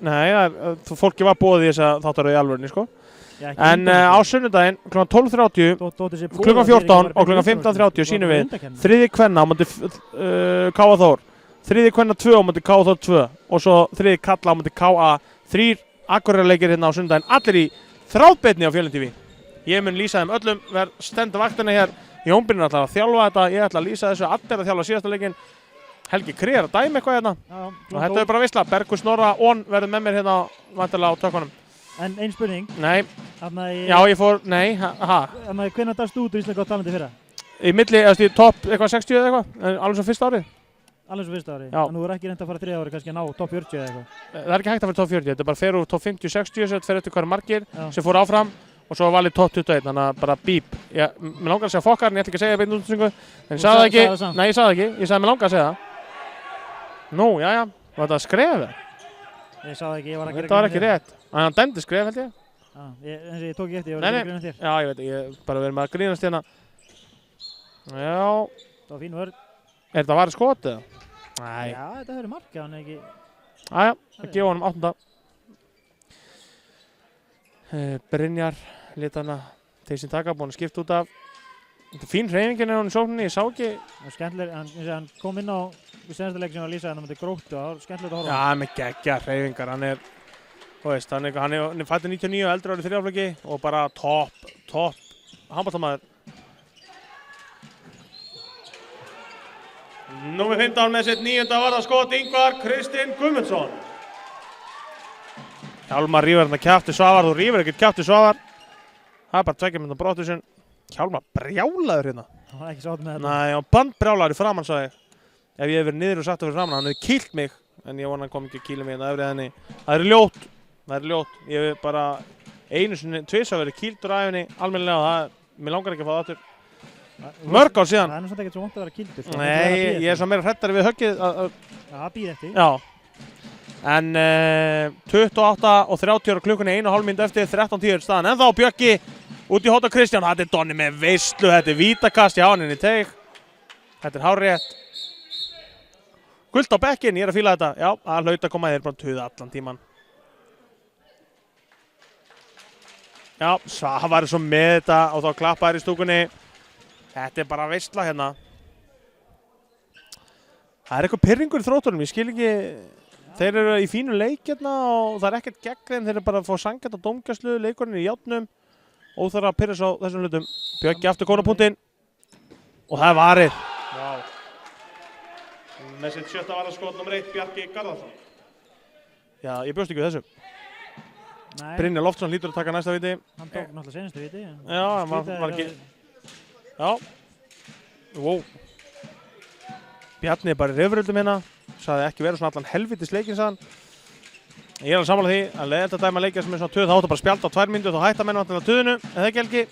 Nei, fólki var boðið í þess að þáttar í alvörunni, sko. En á sunnudaginn, kl. 12:30, kl. 14 og kl. 15:30 sýnum við þriði kvenna á móti K.A. Þór, þriði kvenna 2 á móti K.A. Þór 2 og svo þriði kalla á móti K.A. 3 Akureyrarleikir hérna á sunnudaginn, allir í þráðbeinni á Fjölnir TV. Ég mun lýsa þeim öllum, verð stendur vaktina hér. Jón Brynjar ætlar að þjálfa þetta, ég ætla að lýsa þessu, allir að þjálfa síðasta leikinn. Helgi Krier að dæma eitthvað hérna. Og þetta er bara veisla. Bergur Snorra Ón verður með mér hérna vantilega á tökkunum. En ein spurning. Nei. Já, ég fór, nei, Hvenær dagst þú út úr íslenska gott talenti fyrra? Í milli, í topp eitthvað 60 eða eitthvað, alveg svo fyrsta árið. Alveg svo fyrsta árið? Já. En þú er ekki reynd að fara 3 ári kannski að ná topp 40 eða eitthvað? Það er ekki hægt að fara topp 40, þetta er bara fer úr topp 50-60, þetta fer eftir hverju margir sem fór áfram og svo valið topp 21, þannig að bara bíp. Mér langar að segja fokkar en ég ætla ekki að segja beint útsengu, en ég sagði það ekki, nei ég sagði það ekki, ég sagði mér langar að segja það. Nú, jæja, var þetta skrefið? Ég sagði ekki, ég var að gera þetta var ekki rétt, hann dæmdi skref held ég. Eins og ég tók ekki eftir, ég var að gera grínast þér. Já, ég veit, ég bara verið með að grínast hérna. Já. Það var fín vörð. Er þetta varið skotið? Nei. Já, þetta hefur markað, hann ekki... Jæja, það gefa honum 8. Brynjar lét hana þeir sem taka, búin að skipta út af. Þetta er fín hreyfingin er hann í sókninni, ég sá ekki. Það er skemmtileg, hann kom inn á senasta leik sem var að lýsa hann á Gróttu, það var skemmtilegt að horfa. Já, með geggja hreyfingar, hann er, þú veist, hann er fættur 99 og eldri árið þriðjaflöki og bara topp handboltamaður. Númer 15 með sitt 9. varðarskot, Ingvar Kristinn Guðmundsson. Hjálmar rífur hérna kjafti Svavar, þú rífur ekkert kjafti Svavar. Það er bara 2 mínútna brottvísun. Hjálmar brjálaður hérna. Hann var ekki sátt með þetta. Nei, hann bandbrjálaður í framann, sagði ég. Ef ég hef verið niður og satt fyrir framann, hann hefði kýlt mig. En ég vona hann kom ekki að kýla mig hérna öfrið henni. Það er ljótt. Ég hef bara einu sinni, tvisvar verið kýldur af henni almennilega og það, mér langar ekki að fá það aftur. Mörg ár síðan. Það er nú samt ekkert svo vont að vera kýldur. Nei, ég er svo meira hrættari við höggið. Já, það býð eftir. Já. En 28 og 30 klukkunni 1,5 mínútu eftir 13:10 staðan. En þá Bjöggi út í hótt á Kristján. Þetta er Donni með veislu. Þetta er vítakast hjá hann inn í teig. Þetta er hárrétt. Gult á bekkinn, ég er að fíla þetta. Já, það hlaut að koma þér bara tuða allan tíman. Já, Svavar er svo með þetta og þá klappaður í stúkunni. Þetta er bara veisla hérna. Það er eitthvað pirringur í Þrótturum, ég skil ekki. Þeir eru í fínu leik hérna og það er ekkert gegn þeim. Þeir eru bara að fá sanngjarna dómgæslu, leikurinn í járnum. Óþarf að pirra á þessum hlutum. Bjöggi aftur kónapunktinn. Og það er varið. Wow. Með sitt 7. varðarskot nr. 1, Bjarki Garðarsson. Já, ég bjóst ekki við þessu. Nei. Brynjar Loftsson hlýtur að taka næsta viti. Hann tók náttúrulega senastu viti. Já, hann var ekki... Já. Wow. Bjarni er bara í rifröldum hérna. Saði ekki verið svona allan helvitis leikinn, sagði hann. Ég er alveg sammála því að leiðilegt að dæma leikja sem er svona töð, þá áttu bara að spjálta á 2 mínútur, þá hætta menn vantilega töðinu, eða ekki Helgi?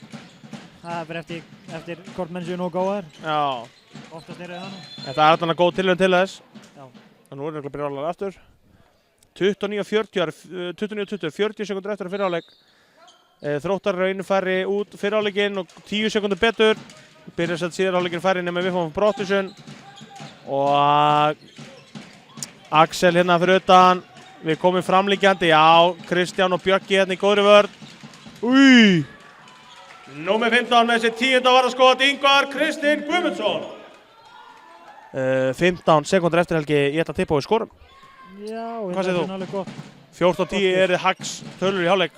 Það er bara eftir hvort menn séu nógu góðar. Já. Oftast er það nú. En það er alveg góð tilraun til þess. Já. Og nú er það brjálæður aftur. 29:20, 40 sekundur eftir að fyrri hálfleik. Þróttar er einu færri út fyrri hálfleikinn og 10 sekundur betur. Byrjar sett síðar hálfleikinn færri nema við fáum brottvísun. Og Axel hérna fyrir utan. Við komum framlíkjandi, já, Kristján og Bjöggi hérna í góðri vörn. Új! Númer 15 með sitt 10. varðarskot, Ingvar Kristinn Guðmundsson. 15 sekundur eftir Helgi, ég ætla að tippa á við skorum. Já, hvað segir þú? Alveg gott. 14-10 er Hags tölur í hálfleik.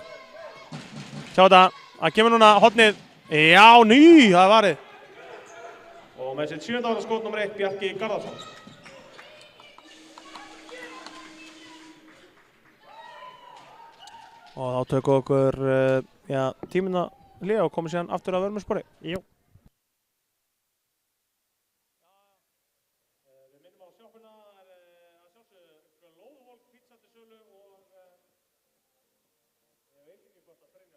Sjá þetta, það kemur núna hornið. Já, það er varið. Og með sitt 7. ára skot nr. 1, Bjarki Garðarsson. Og þá tökum okkur tímina hlýja og komum síðan aftur að vörmuspori. Jú. Við minnum á sjoppuna, það er að sjálfsögðu Lóðvolk pizza til sölu og ég veit ekki hvort að Brynja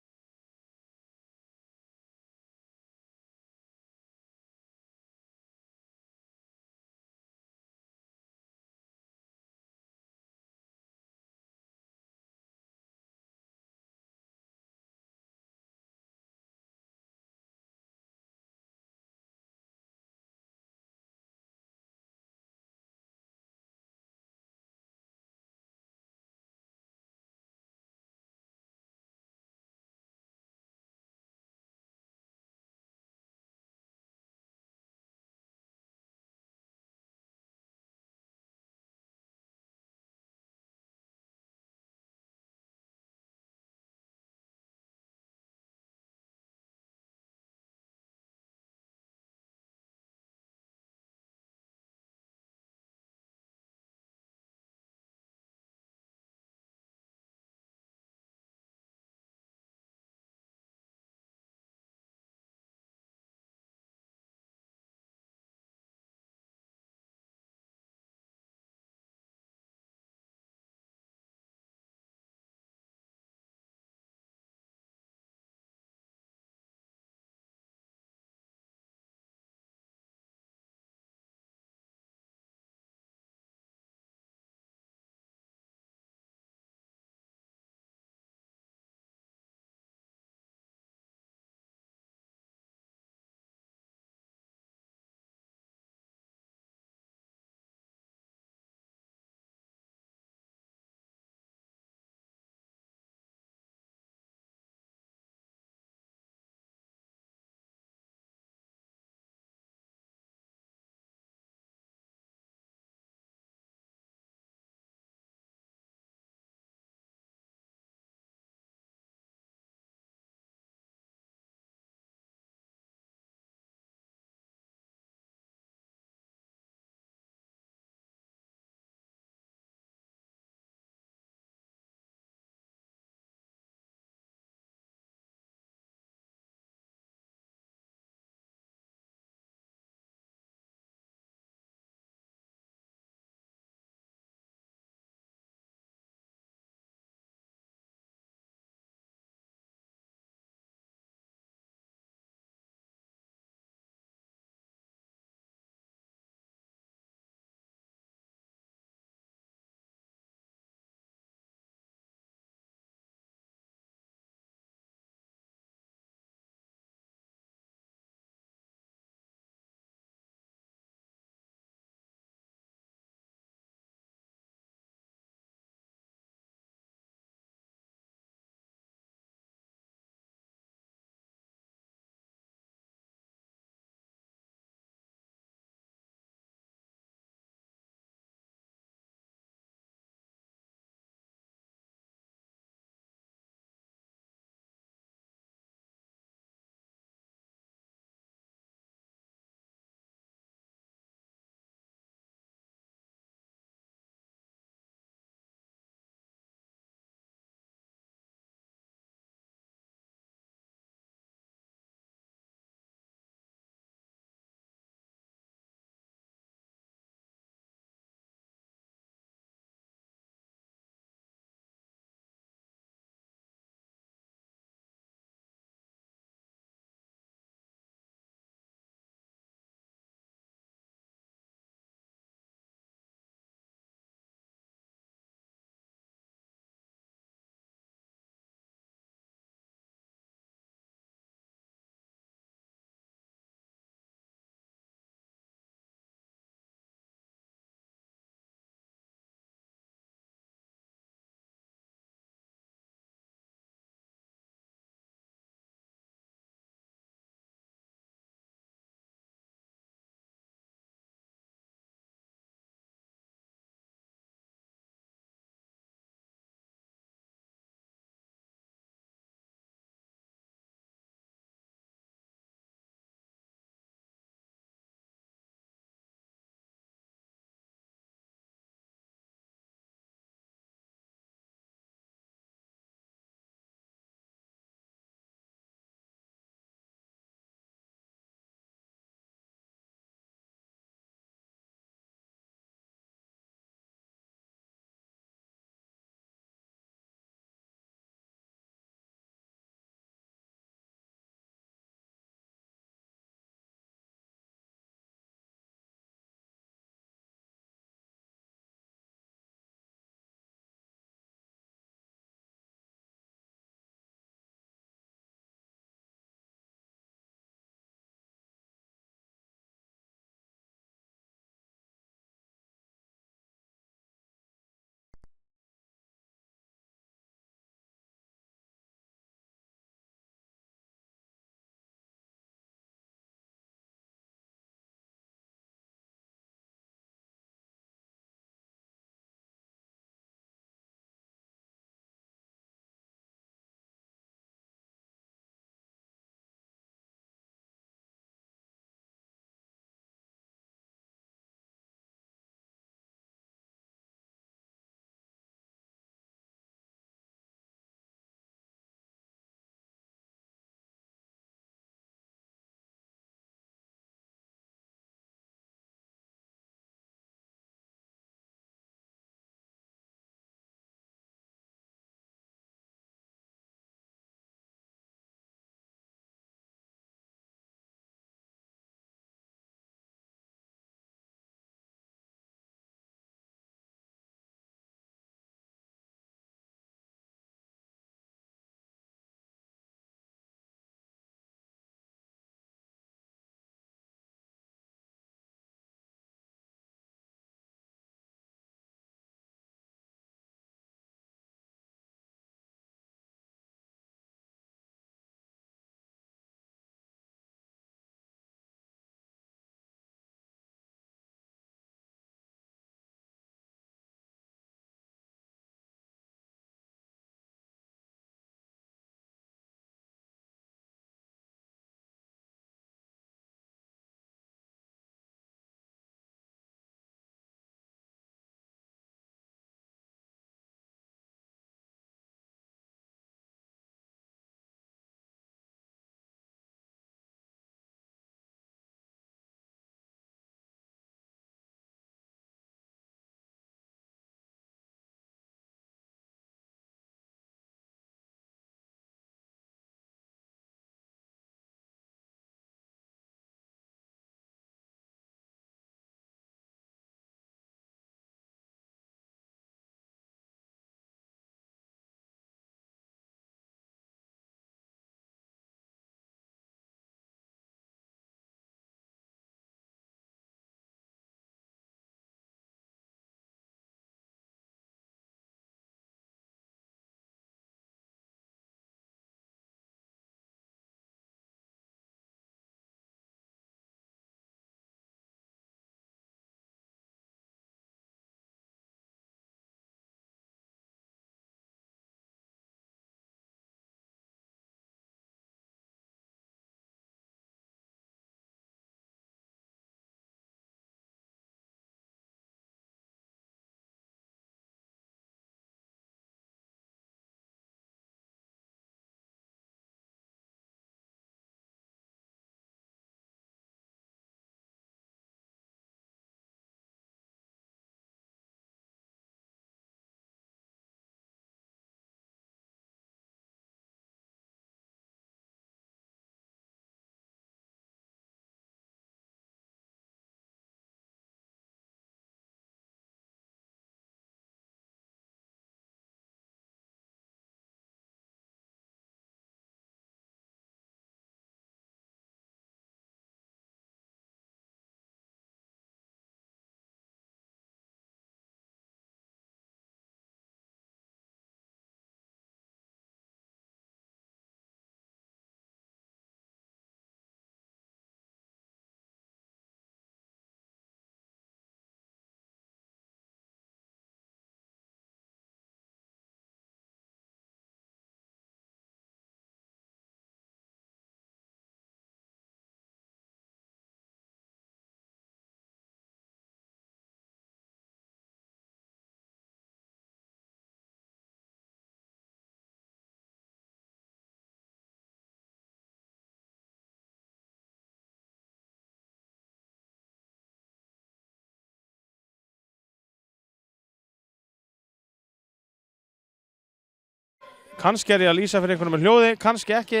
Kannski ég að lýsa fyrir einhvern með hljóði, kannski ekki.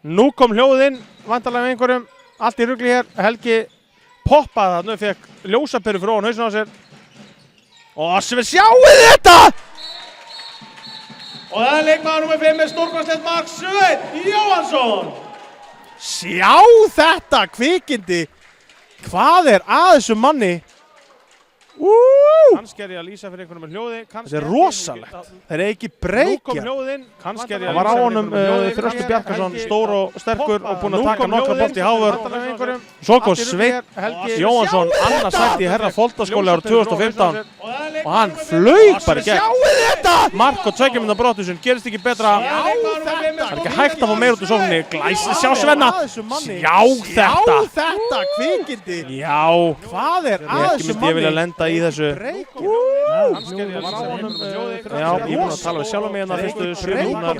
Nú kom hljóðinn, vantarlega með einhverjum. Allt í rugli hér. Helgi poppaði þarna, fekk ljósaperu fyrir ofan hausinn á sér. Og sem við sjáum þetta! Og það leikmaður númer 5 með stórkostlegt mark, Sveinn Jóhannsson. Sjá þetta kvikindi. Hvað að þessum manni? Kannski ég að lýsa fyrir einhvern með hljóði. Þetta rosalegt. Það ekki breykja. Það var á honum Þröstur Bjarkarsson, stór og sterkur og búinn að taka nokkra bolta í hávör. Svo kom Sveinn Jóhannsson, annars sætti í Herra Foldaskóli árið 2015 og hann flaug bara í gegn. Sjáu þetta! Mark og 2 mínútna brottvísun, gerist ekki betra. Það ekki hægt að fá meir út úr sókninni. Glæsi, sjá Svenna. Sjá þetta. Sjá þetta kvikindi. Já. Hvað að þessum manni? Ég vilja lenda í þessu. Já, ég búinn að tala við sjálf mig hérna fyrstu 7 mínútur.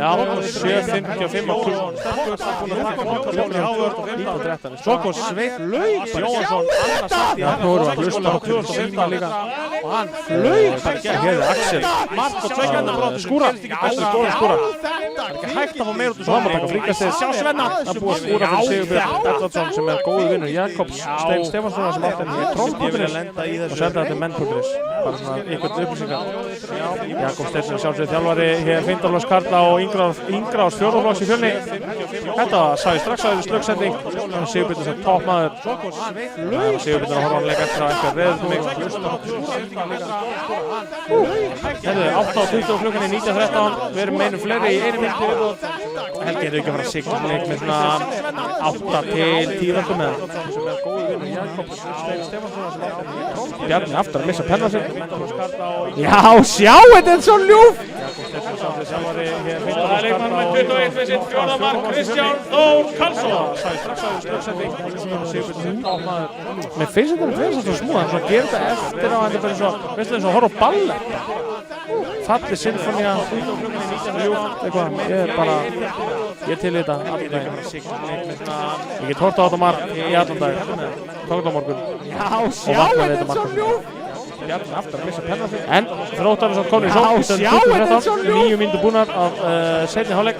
Já, 7.55 á klukkan. Svo kom Sveinn Jóhannsson, annars sætti í Herra Foldaskóli líka og hann flaug bara gegn. Hér Axel Mark og 2 mínútna brottvísun. Skúra. Skúra. Það ekki hægt að fá meir út úr sókninni. Taka fríkastið. Sjá Svenna. Það búið að skúra fyrir Sigurbjörn Edvardsson sem góður vinnur Jakobs Steinn Stefánssonar sem átti henni í trommpunkturinn og senda þetta menn.is. Bara svona einhvern upplýsingar. Jakob Steinn sem sjálfsögðu þjálfari hér Finndarflokks karla og yngrás fjórðaflokks í Fjölni. Þetta sá ég strax að þetta slöggsending. Sigurbjörn sem toppmaður. Sigurbjörn að horfa leik eftir að eitthvað reður mig. Þetta er 8:20 klukkan í 19:13. Við erum með einum fleiri í einu mínútu. Helgi ekki að fara að sigla leik með svona 8 til 10 verkum með Bjarni aftur að missa penna sig. Já, sjá, þetta er svo ljúf. Það er leikmann með 21 fyrir sitt fjórða mark, Kristján Þór Karlsson. Mér finnst þetta svo smúð, hann svo gerir þetta eftir á, þetta er bara svo, veistu það, eins og horf á ballett. Falli sinfonía, eitthvað, ég til í þetta allan daginn. Ég get hort á þetta mark í allan dag, tókla morgun og vaknaði þetta mark. Bjarni aftur að missa penna sig. En Þróttar er svo komin í sókn, 9 mínútur búnar af seinni hálfleik.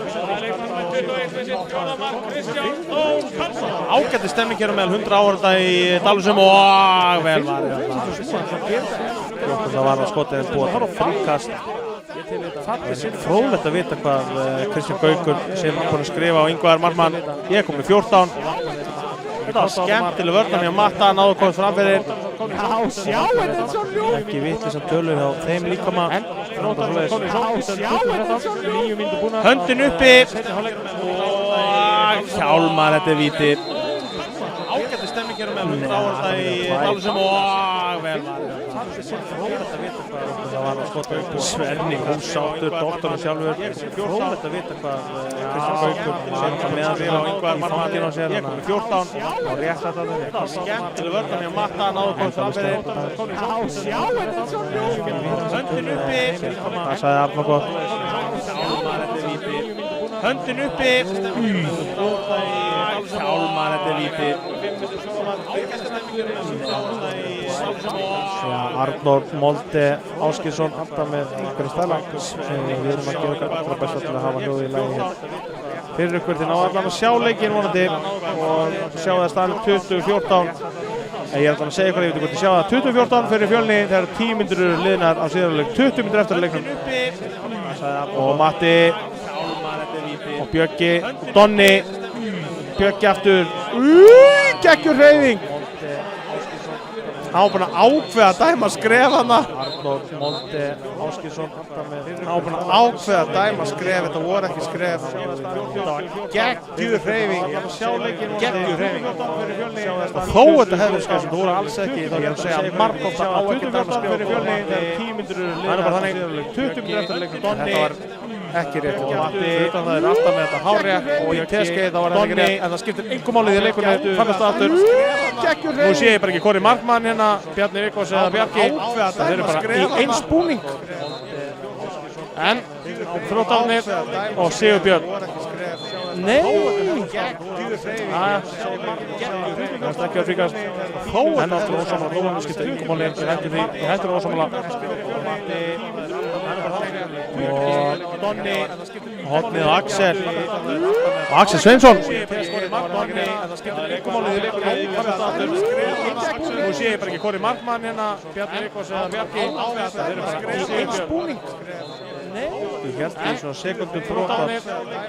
Ágæti stemning hér meðal 100 áhorfenda í Dalvísum og vel var það var að skotið en búið að fara á fríkast. Fróðlegt að vita hvað Kristján Gaukur sem er búinn að skrifa á Ingvar Markmann. Ég kom með 14. Þetta var skemmtileg vörðan hjá Matta, náðu komið framfyrir. Já, sjá, þetta er svo ljúf. Ekki vitleysam tölur hjá þeim líka maður. En Þróttar komið í sókn, sjá, þetta er svo ljúf. Höndin uppi og Hjálmar, þetta er víti. Ágæti stemning hér meðal 100 áhorfenda í Dalvísum og vel var fróðlegt að vita hvað það var að skota upp. Svenni húsáttur, doktorinn sjálfur. Fróðlegt að vita hvað Kristján Gaukur sem meðan við á Ingvar Markmann á sér. Ég kom með 14 og rétt þetta. Þetta var skemmtileg vörðan hjá Matta, náðu komið framfyrir. Já, sjá, þetta er svo ljúf. Höndin uppi. Það sagði Arnór gott. Hjálmar, þetta er víti. Höndin uppi. Hjálmar, þetta er víti. Arnór Molde Áskilsson alltaf með einhverju stæla. Við erum að gera allra besta til að hafa hljóði í lagi hér fyrir ykkur til ná allan að sjá leikinn vonandi og sjá það staðan 2014. Ég er alltaf að segja ykkur, ég veit ekki hvort ég sjá það 2014 fyrir Fjölni þegar 10 mínútur eru liðnar á síðarleik, 20 mínútur eftir leiknum. Og Matti og Bjöggi, Donni, Bjöggi aftur, geggjur hreyfing. Hann var búinn að ákveða að dæma skref hana. Arnór Molde Áskilsson hann var búinn að ákveða að dæma skref, þetta voru ekki skref. Þetta var geggjur hreyfing. Geggjur hreyfing. Þó þetta hefði verið skref sem það voru alls ekki. Þá ég er að segja margótt að á ekki dæma skref fyrir Fjölni. Það er bara þannig 20 mínútur eftir leiknum. Þetta var ekki rétt og Matti, það er alltaf með þetta hárrétt og í teskeið þá var þetta ekki rétt en það skiptir engum máli því að leikurinn fannast aftur. Nú sé ég bara ekki hvori markmann hérna, Bjarni Vikkos eða Bjarki, það eru bara í eins búning. En Þróttarnir og Sigurbjörn. Nei! Það er ekki að fríkast. En aftur ósammála, skiptir engum máli, ég hættir ósammála. og Donni, hornið á Axel og Axel Sveinsson. Nú sé ég bara ekki hvori markmann hérna, Bjarni Vikkos eða Bjarki. Það eru bara einspúning. Ég held því svona sekundum brota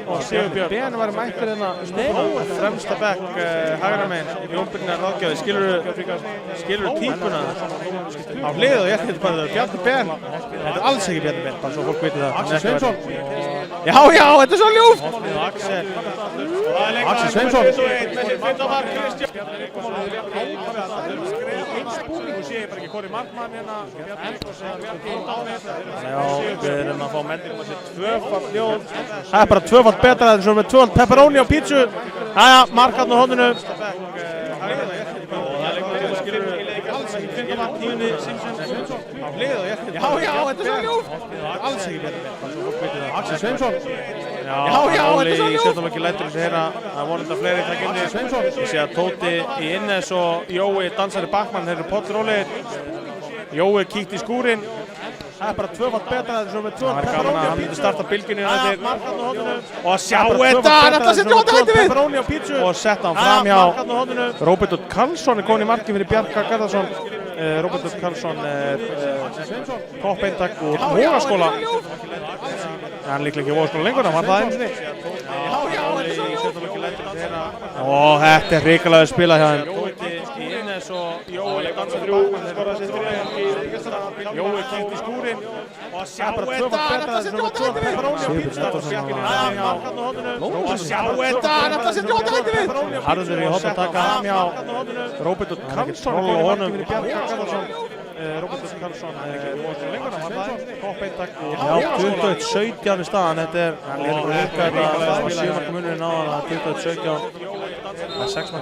og Sigurbjörn Ben var mættur hérna fremsta bekk hægra megin Jón Brynjar ráðgjafi, skilurðu típuna á hlið og ég held þetta bara Bjarni Ben. Þetta er alls ekki Bjarni Ben, bara svo fólk viti það. Axel Sveinsson. Já, þetta er svo ljúft. Axel Sveinsson. Nú sé ég bara ekki hvori markmann hérna, Bjarni Vikkos eða Bjarki. Já, við erum að fá meldingum að sé tvöfald ljóð. Það er bara tvöfald betra en svo með tvöfald pepperoni á pítsu. Jæja, markarn á hodninu. Já, þetta er svo ljúft. Alls ekki betra. Axel Sveinsson. Já, þetta er svo ljúft. Ég setjum ekki lætur þessi heyra að vonandi að fleiri takk inn í Sveinsson. Ég sé að Tóti í Innes og Jói dansari bakmann, þeir eru pollrólegir. Jói kíkt í skúrin. Það er bara tvöfald betra en svo með tvöfald pepperoni á pítsu. Hann myndi starta bylginni og sjá þetta, hann ætla að setja pepperoni á pítsu og setja hann fram hjá Róbertur Karlsson er komin í marki fyrir Bjarka Garðarsson. Róbertur Karlsson er topp eintak úr Vogaskóla. Hann líklega ekki Vogaskóla lengur, hann var það einu sinni. Og þetta er hrikalega spilað hjá þeim. Í Innes og Jói dansa þrjú, Jói kíkt í skúrin og sjá þetta, hann ætla að setja pepperoni á pítsu og sjá þetta, hann ætla að setja pepperoni á pítsu. Harður í hotn að taka hann hjá Róbertur Karlsson og honum Róbertur Karlsson lengur, hann var það einu topp eintak. Já, 21-17 í staðan, þetta er sjömarkamunurinn á það, 21-17.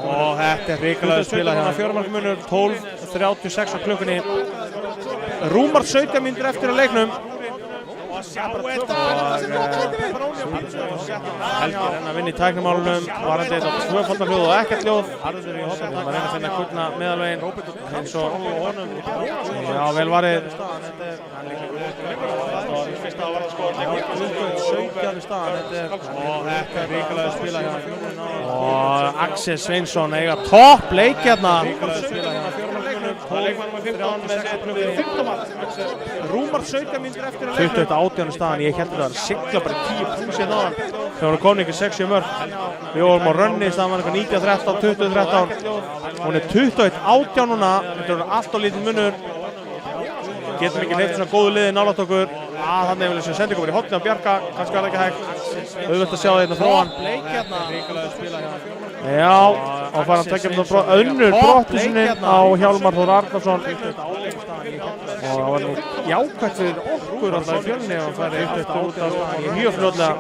Og þetta er hrikalega spilað hérna, 4 marka munur, 12:36 á klukkunni. Rúmar 17 mínútur eftir á leiknum. Helgi renna að vinna í tæknimálunum, varandi þetta á tvöfaldan hljóð og ekkert hljóð. Harður í hotn að reyna að finna gullna meðalveginn eins og já, vel varið. Fyrsta ávarðarskot 17 í staðan, þetta er hrikalega spilað hérna. Og Axel Sveinsson eiga topp leik hérna. Rúmar 17 mínútur eftir að leiknum. 21-18 í staðan, ég held að það var sigla bara 10 pluss hérna áðan. Þegar hún kom ekki 60 mörg. Við vorum á rönni, staðan var eitthvað 19-13, 20-13. Hún er 21-18 núna, þetta er allt á lítið munur. Getum ekki hleypt svona góðu liði nálægt okkur. Þannig vil ég sem sendingu verið í hotni á Bjarka, kannski var það ekki hægt. Auðvitað að sjá það hérna þróan. Já, og fara að tekja önnur brottusinni á Hjálmar Þór Arnarsson. Og það var nú jákvæmt fyrir okkur alltaf í fjölni og færi eitt út af mjög fljótlega.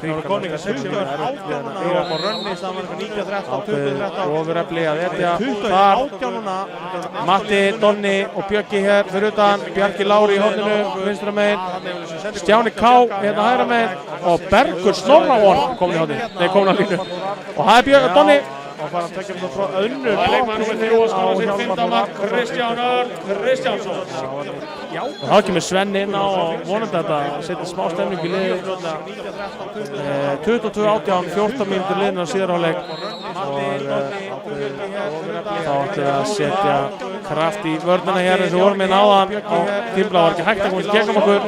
Það var koninga 60 mörg átjánuna. Við varum á rönni, það var 19-13, 20-13. Ofurefli að etja þar. Matti, Donni og Bjöggi hér fyrir utan. Bjarki Lári í horninu, vinstra megin. Stjáni K hérna hægra megin. Og Bergur Snorravorn komin í horninu. Nei, komin á línu. Og það er Björn Donni. Og fara að tekja önnur brottusinni á Hjálmar Þór Arnarsson. Kristján Örn Kristjánsson. Og þá kemur Svenni inn á og vonandi að þetta setja smá stemning í liðið. 22-18, 14 mínútur liðin á síðari hálfleik. Og þá ætlum við að setja kraft í vörnina hér eins og vorum hérna áðan. Og Timbla var ekki hægt að komast gegnum okkur.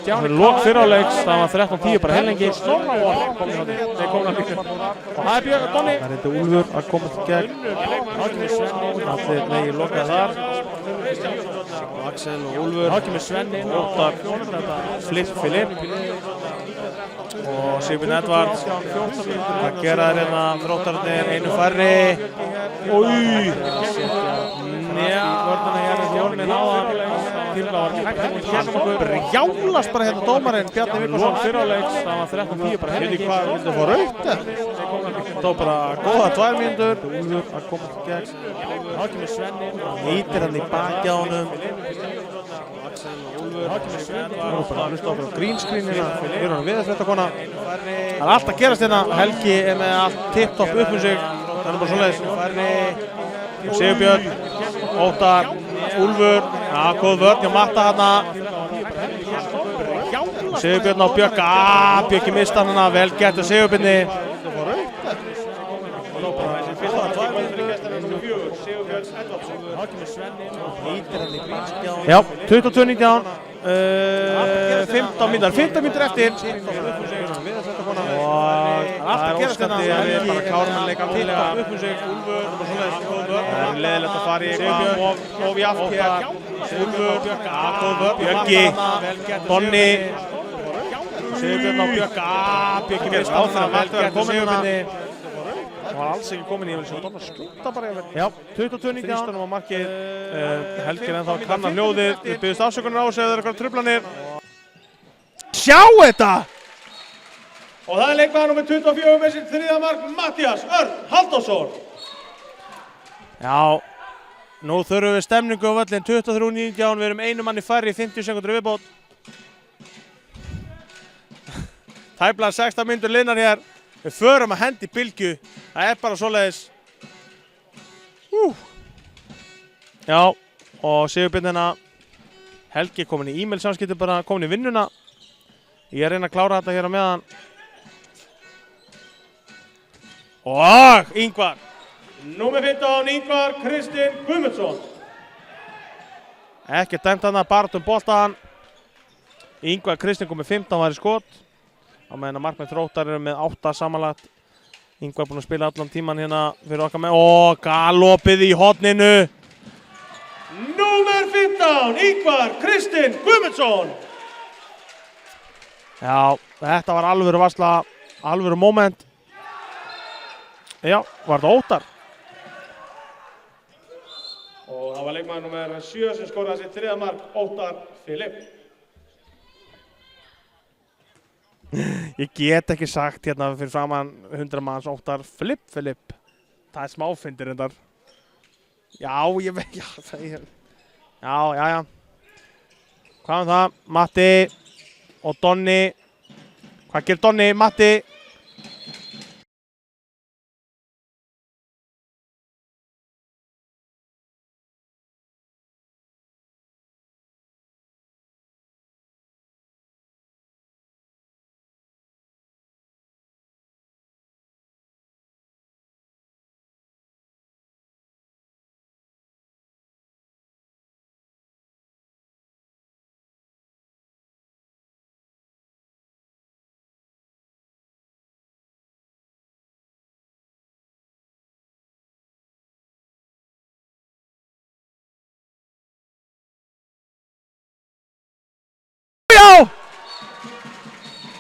Það er lok fyrrháleiks, það var 13-10 bara heilengi. Og það er Björn Donni. Það er þetta Úlfur að komast í gegn. Allir legið lokað þar. Axel og Úlfur. Þá kemur Svenni inn og Filip. Og Sigbjörn Edvards. Það gera þær hérna þróttararnir einu færri. Vörnina hér í hjólminn áðan. Timbla var ekki hægt að kemja okkur. Brjálast bara hérna dómarinn Bjarni Vikkosson. Fyrrháleiks, það var 13-10 bara heilengi. Hvað vildu fá rautt eða? Þá bara góða 2 mínútur. Úlfur að komast í gegn. Þá kemur Svenni inn og nýtir hann í baki á honum. Axel og Úlfur. Þá kemur Svenni inn og bara hlusta okkur á greenscreenina. Við erum hann viðarfréttakona. Það er allt að gerast hérna. Helgi er með allt tipptopp upp með sig. Það er bara svoleiðis. Sigurbjörn, Óttar, Úlfur. Já, góð vörn hjá Matta þarna. Sigurbjörn á Bjögga, Bjöggi mista hana, vel gert hjá Sigurbjörni. Já, 22-19, 15 mínútur eftir. Og það er óskandi að við bara klárum að leika alveglega upp um sig. Það er leiðilegt að fara í eitthvað of jaft hér. Úlfur, Bjöggi, Donni. Sigurbjörn á Bjögga, Bjöggi mista hana, vel gert hjá Sigurbjörni. Það var alls ekki komin í yfir sem Donna skjóta bara yfir. Já, 22-19. Þrýstunum á markið. Helgir ennþá kannar hljóðið. Við byggjumst afsökunar á sig ef það eru eitthvað truflanir. Sjá þetta! Og það er leikmaður númer 24 með sitt þriðja mark, Matthías Örn Halldórsson. Já, nú þurfum við stemningu á völlin, 23-19, við erum einu manni færri í 50 sekundur viðbót. Tæplega 16 mínútur liðnar hér. Við förum að hendi bylgju, það er bara svoleiðis. Já, og Sigurbjörnina, Helgi komin í e-mail samskipti, bara komin í vinnuna. Ég er að reyna að klára þetta hér á meðan. Og Ingvar. Númer 15, Ingvar Kristinn Guðmundsson. Ekki dæmt hana, bara boltan. Ingvar Kristinn kom með 15 var í skot. Á meðan að markmenn Þróttar eru með 8 samanlagt. Ingvar búinn að spila allan tíman hérna fyrir okkar með. Og galopið í horninu. Númer 15, Ingvar Kristinn Guðmundsson. Já, þetta var alvöru varsla, alvöru moment. Já, var þetta Óttar? Og það var leikmaður númer 7 sem skoraði sitt þriðja mark, Óttar Filip. Ég get ekki sagt hérna fyrir framan 100 manns Óttar Filip. Það er smáfyndir reyndar. Já, ég veit, já. Hvað það? Matti og Donni. Hvað gerir Donni? Matti.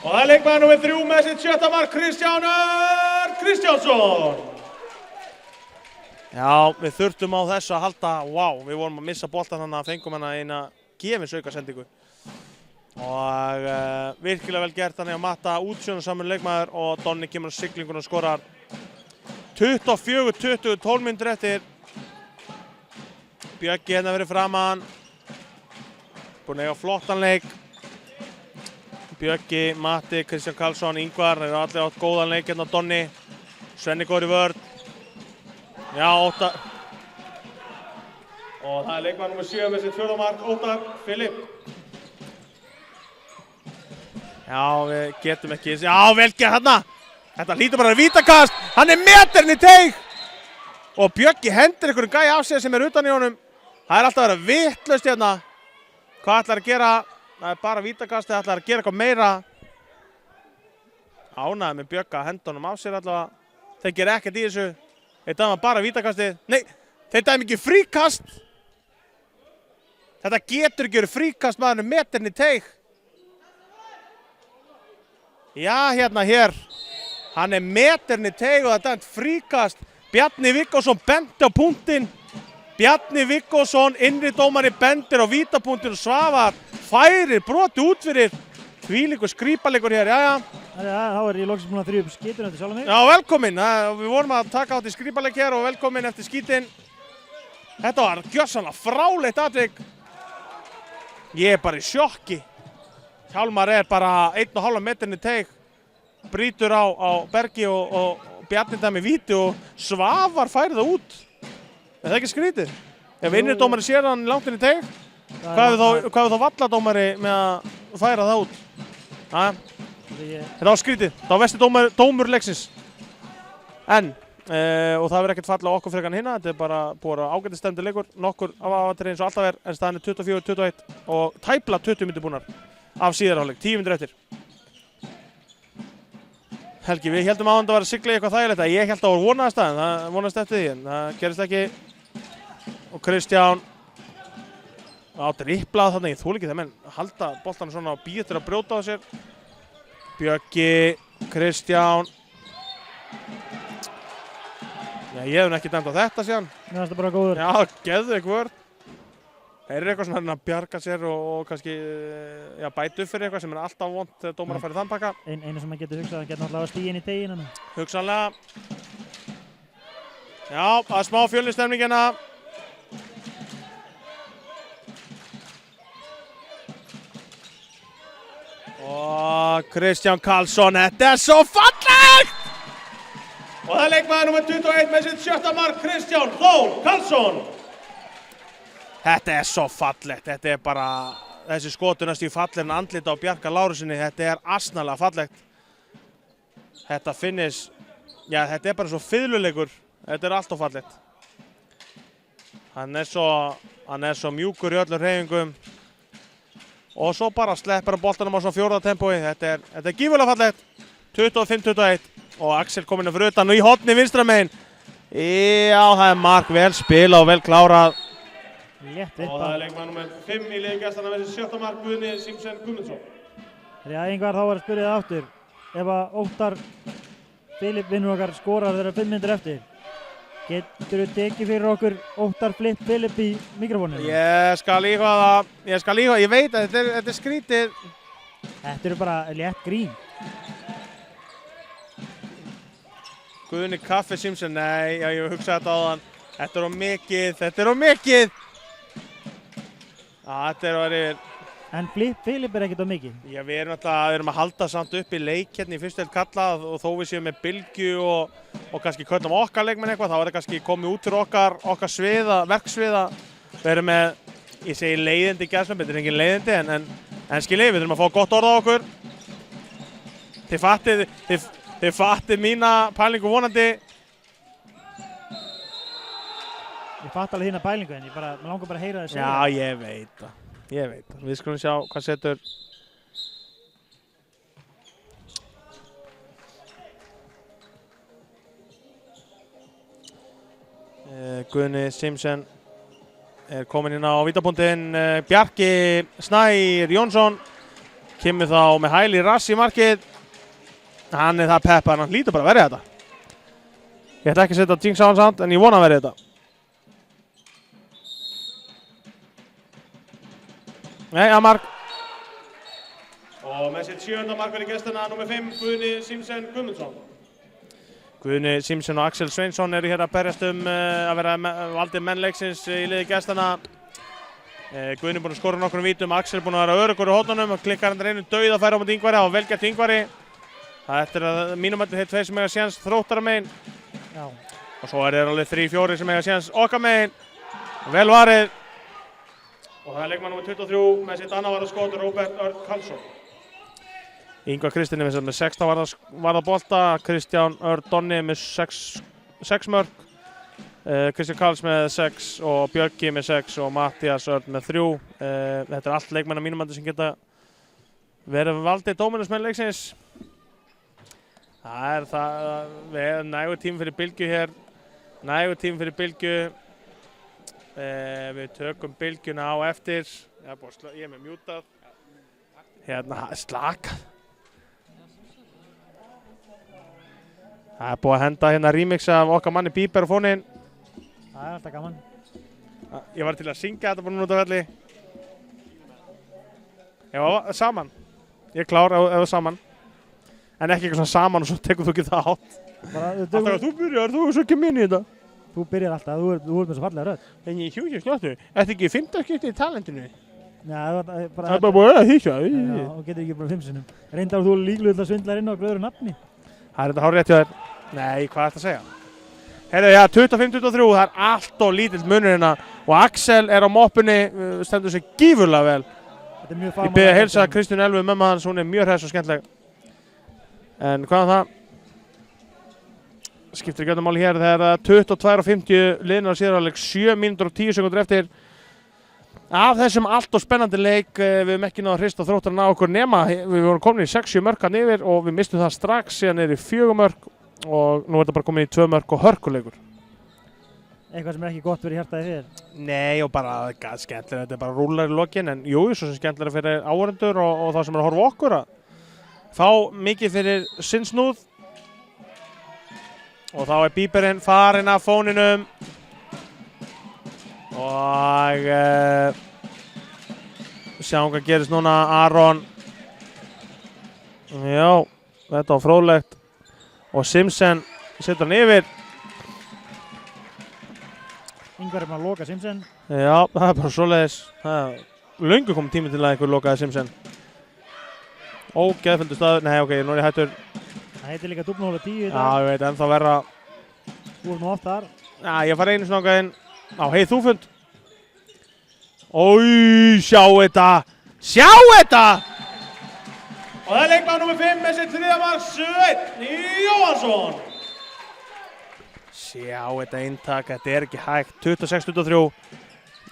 Og það er leikmaður númer 3 með sitt 7. mark, Kristján Örn Kristjánsson. Já, við þurftum á þessu að halda, við vorum að missa boltan þannig að fengum hana eina gefins aukasendingu. Og virkilega vel gert þannig að Matta útsjónarsamur leikmaður og Donni kemur á siglingun og skorar 24-20, 12 mínútur eftir. Bjöggi hérna verið framan, búinn að eiga flottan leik. Bjöggi, Matti, Kristján Karlsson, Ingvar, þeir eru allir átt góðan leik hérna á Donni. Svenni góður í vörn. Já, Óttar. Og það er leikmaður númer 7 með sitt 4. mark, Óttar Filip. Já, við getum ekki, já, vel gert hérna. Þetta hlýtur bara að vítakast, hann er meterinn í teig. Og Bjöggi hendir einhverjum gæja af sig sem er utan í honum. Það er alltaf að vera vitlaust hérna. Hvað ætlar að gera? Það er bara vítakast, það ætlar að gera eitthvað meira. Ánægði með Bjögga að henda honum af sér allavega. Þeir gera ekkert í þessu. Þeir dæma bara vítakastið. Nei, þeir dæma ekki fríkast. Þetta getur ekki verið fríkast, maðurinn er meterinn í teig. Já, hérna hér. Hann er meterinn í teig og það er dæmt fríkast. Bjarni Viggósson benti á punktinn. Bjarni Viggósson, innri dómari, bendir á vítapunktinn og Svavar færir broti út fyrir. Þvílíkur skrípaleikur hér, jæja. Þá er ég loksins búinn að þrýja upp skítun eftir sjálf mig. Já, velkomin. Við vorum að taka átt í skrípaleik hér og velkomin eftir skítinn. Þetta var gjörsamlega fráleitt atvik. Ég er bara í sjokki. Hjálmar er bara 1,5 metrinn í teig. Brýtur á bergi og Bjarni dæmi víti og Svavar færi það út. Er það ekki skrítið? Ef innri dómari sér hann langt inn í teig, Hvað er þá valladómari með að færa það út? Þetta var skrítið. Það var versti dómur leiksins. En, og það verður ekkert falla á okkur frekar en hinna. Þetta er bara búið ágætis stemdi leikur. Nokkur aðvatri eins og alltaf en staðan er 24-21 og tæpla 20 mínútur búnar af síðari hálfleik. 10 mínútur eftir. Helgi, við heldum að það var að sigla í eitthvað þægilegt. Ég held að það var vonaðast það, en það vonast eftir því, en það gerist ekki. Og Kristján átti riplað þarna, ég þoli ekki það menn halda boltanum svona og býða til að brjóta á sér. Bjöggi, Kristján. Já, ég hef ekki dæmt á þetta síðan. Mér finnst það bara góður. Já, geðveik vörn. Þeir eru eitthvað svona að bjarga sér og kannski bæta upp fyrir eitthvað sem er alltaf vont þegar dómar að fara í þann pakka. Einu sem maður getur hugsað, hann getur náttúrulega að stíga inn í teginu. Hugsanlega. Já, það er smá Fjölnistemning hérna. Og Kristján Karlsson, þetta er svo fallegt! Og það er leikmaður nummer 21 með sitt 7. mark, Kristján Þór Karlsson. Þetta er svo fallegt, þetta er bara, þessi skotunast í fallegin andlita á Bjarka Lárusinni, þetta er asnalega fallegt. Þetta finnis, já þetta er bara svo fiðluleikur, þetta er allt of fallegt. Hann er svo mjúkur í öllum hreyfingum og svo bara sleppar hann boltanum á svona 4. tempói, þetta er gífurlega fallegt. 25-21 og Axel kominn fyrir utan og í horni vinstra megin. Já, það er mark vel spilað og vel klárað. Létt og það er leikmaður nummer 5 í liði gestana með þessi 7. mark Guðni Símsen Guðmundsson. Yngvar, þá var að spyrja það aftur. Ef að Óttar Filip vinnur okkar skorar þegar 5 mínútur eftir, getur þú tekið fyrir okkur Óttar Filip í mikrofóninu? Ég skal íhuga það, ég veit að þetta er skrítið. Þetta eru bara létt grín. Guðni Kaffi Símsen, nei, já, ég hugsaði þetta áðan. Þetta er of mikið. Þetta er yfir. En Filip er ekkert of mikið. Já, við erum að halda samt upp í leik hérna í fyrstu deild karla og þó við séum með Bylgju og kannski köllum okkar leikmenn eitthvað, þá er það kannski komið út fyrir okkar sviða, verksviða. Við erum með, ég segi leiðindi gæstum, þetta er engin leiðindi, en skiljið, við þurfum að fá gott orð á okkur. Þið fattið mína pælingu vonandi. Ég fatt alveg þína pælingu en mér langar bara að heyra það segja. Já, ég veit það. Við skulum sjá hvað setur. Guðni Símsen er komin inn á vítapunktinn. Bjarki Snær Jónsson kemur þá með hæli rass í markið. Hann er það peppar, hann hlýtur bara að verja þetta. Ég ætla ekki að setja jinx á hann samt, en ég vona að verja þetta. Nei, að mark. Og með sitt 7. mark verið gestina nr. 5, Guðni Símsen Guðmundsson. Guðni Símsen og Axel Sveinsson eru hér að berjast að vera valdið menn leiksins í liði gestina. Guðni er búinn að skora nokkrum vítum, Axel er búinn að vera öruggur í hornunum og klikkar hann einu dauðafæri á móti Ingvari, það var vel gert Ingvari. Þetta er að mínum að þeir tveir sem eiga séns Þróttara megin. Já. Og svo er þeir alveg 3-4 sem eiga séns okkar megin. Vel varið. Og það er leikmann nr. 23 með sitt annað varðarskot, Róbert Örn Karlsson. Ingvar Kristinn er með 16 varðarbolta, Kristján Örn Donni með 6 mörk, Kristján Karls með 6 og Björki með 6 og Mattias Örn með 3. Þetta er allt leikmenn á mínum mati sem geta verið valdið dóminusmenn leiksins. Það er nægur tím fyrir Bylgju hér, við tökum Bylgjuna á eftir. Ég er með mjútað. Hérna, slakað. Það er búið að henda hérna remix af okkar manni Bieber á fóninn. Það er alltaf gaman. Ég var til að syngja þetta bara núna út af velli. Já, saman. Ég er klár ef það saman. En ekki eitthvað svona saman og svo tekur þú ekki það átt. Alltaf að þú byrjar, þú er svo ekki minni í þetta. Þú byrjar alltaf, þú ert með svo fallega rödd. En ég hjúkja slottu. Ertu ekki 5. skipti í talentinu? Já, það er bara... Það er bara búið að hýkja. Já, þú getur ekki bara 5 sinnum. Reyndar þú líklega til að svindla inn á gröðru nafni. Það er þetta hár rétt hjá þér. Nei, hvað er þetta að segja? Herru, já, 25-23, það er allt of lítill munur hérna Og Axel er á moppunni, stendur sig gífurlega vel. Þetta mjög Ég byrði að heilsa Kristínu Elvu mömmu hans, hún mjög hress og skemmtileg. En hvað það? Skiptir ekki öllum máli hér, það 22:50 liðnar síðan hálfleik, 7 mínútur og 10 sekúndur eftir. Af þessum allt og spennandi leik, við hefum ekki náða að hrista Þróttarana á okkur nema, við vorum komin í 6-7 mörk hann yfir og við mistum það strax, síðan í 4 mörk og nú þetta bara komin í 2 mörk og hörkuleikur. Eitthvað sem ekki gott fyrir hjartaði fyrir? Nei, og bara skemmtilega, þetta bara rúlar í lokin, en jú, svo sem skemmtilega fyrir áhorfendur og þá sem er að horfa okkur að fá mikið fyrir sinn snúð. Og þá Bíberinn farinn af fóninum og sjáum hvað gerist núna. Aron, já, þetta var fróðlegt og Simpson setur hann yfir. Ingvar maður að loka Simpson. Já, það bara svoleiðis. Það löngu kom tími til að einhver lokaði Simpson. Ógeðfelldur staður, nei ok, nú er ég hættur. Það heitir líka dúfnahóla 10 í dag. Já, ég veit, ennþá verra. Þú ert nú oft þar. Já, ég fari einu svona ákveðin á heið þúfund. Ói, sjá þetta! Sjá þetta! Og það leikmaður nr. 5 með sitt þriðja mark, Sveinn Jóhannsson. Sjá þetta eintak, þetta er ekki hægt. 26-23.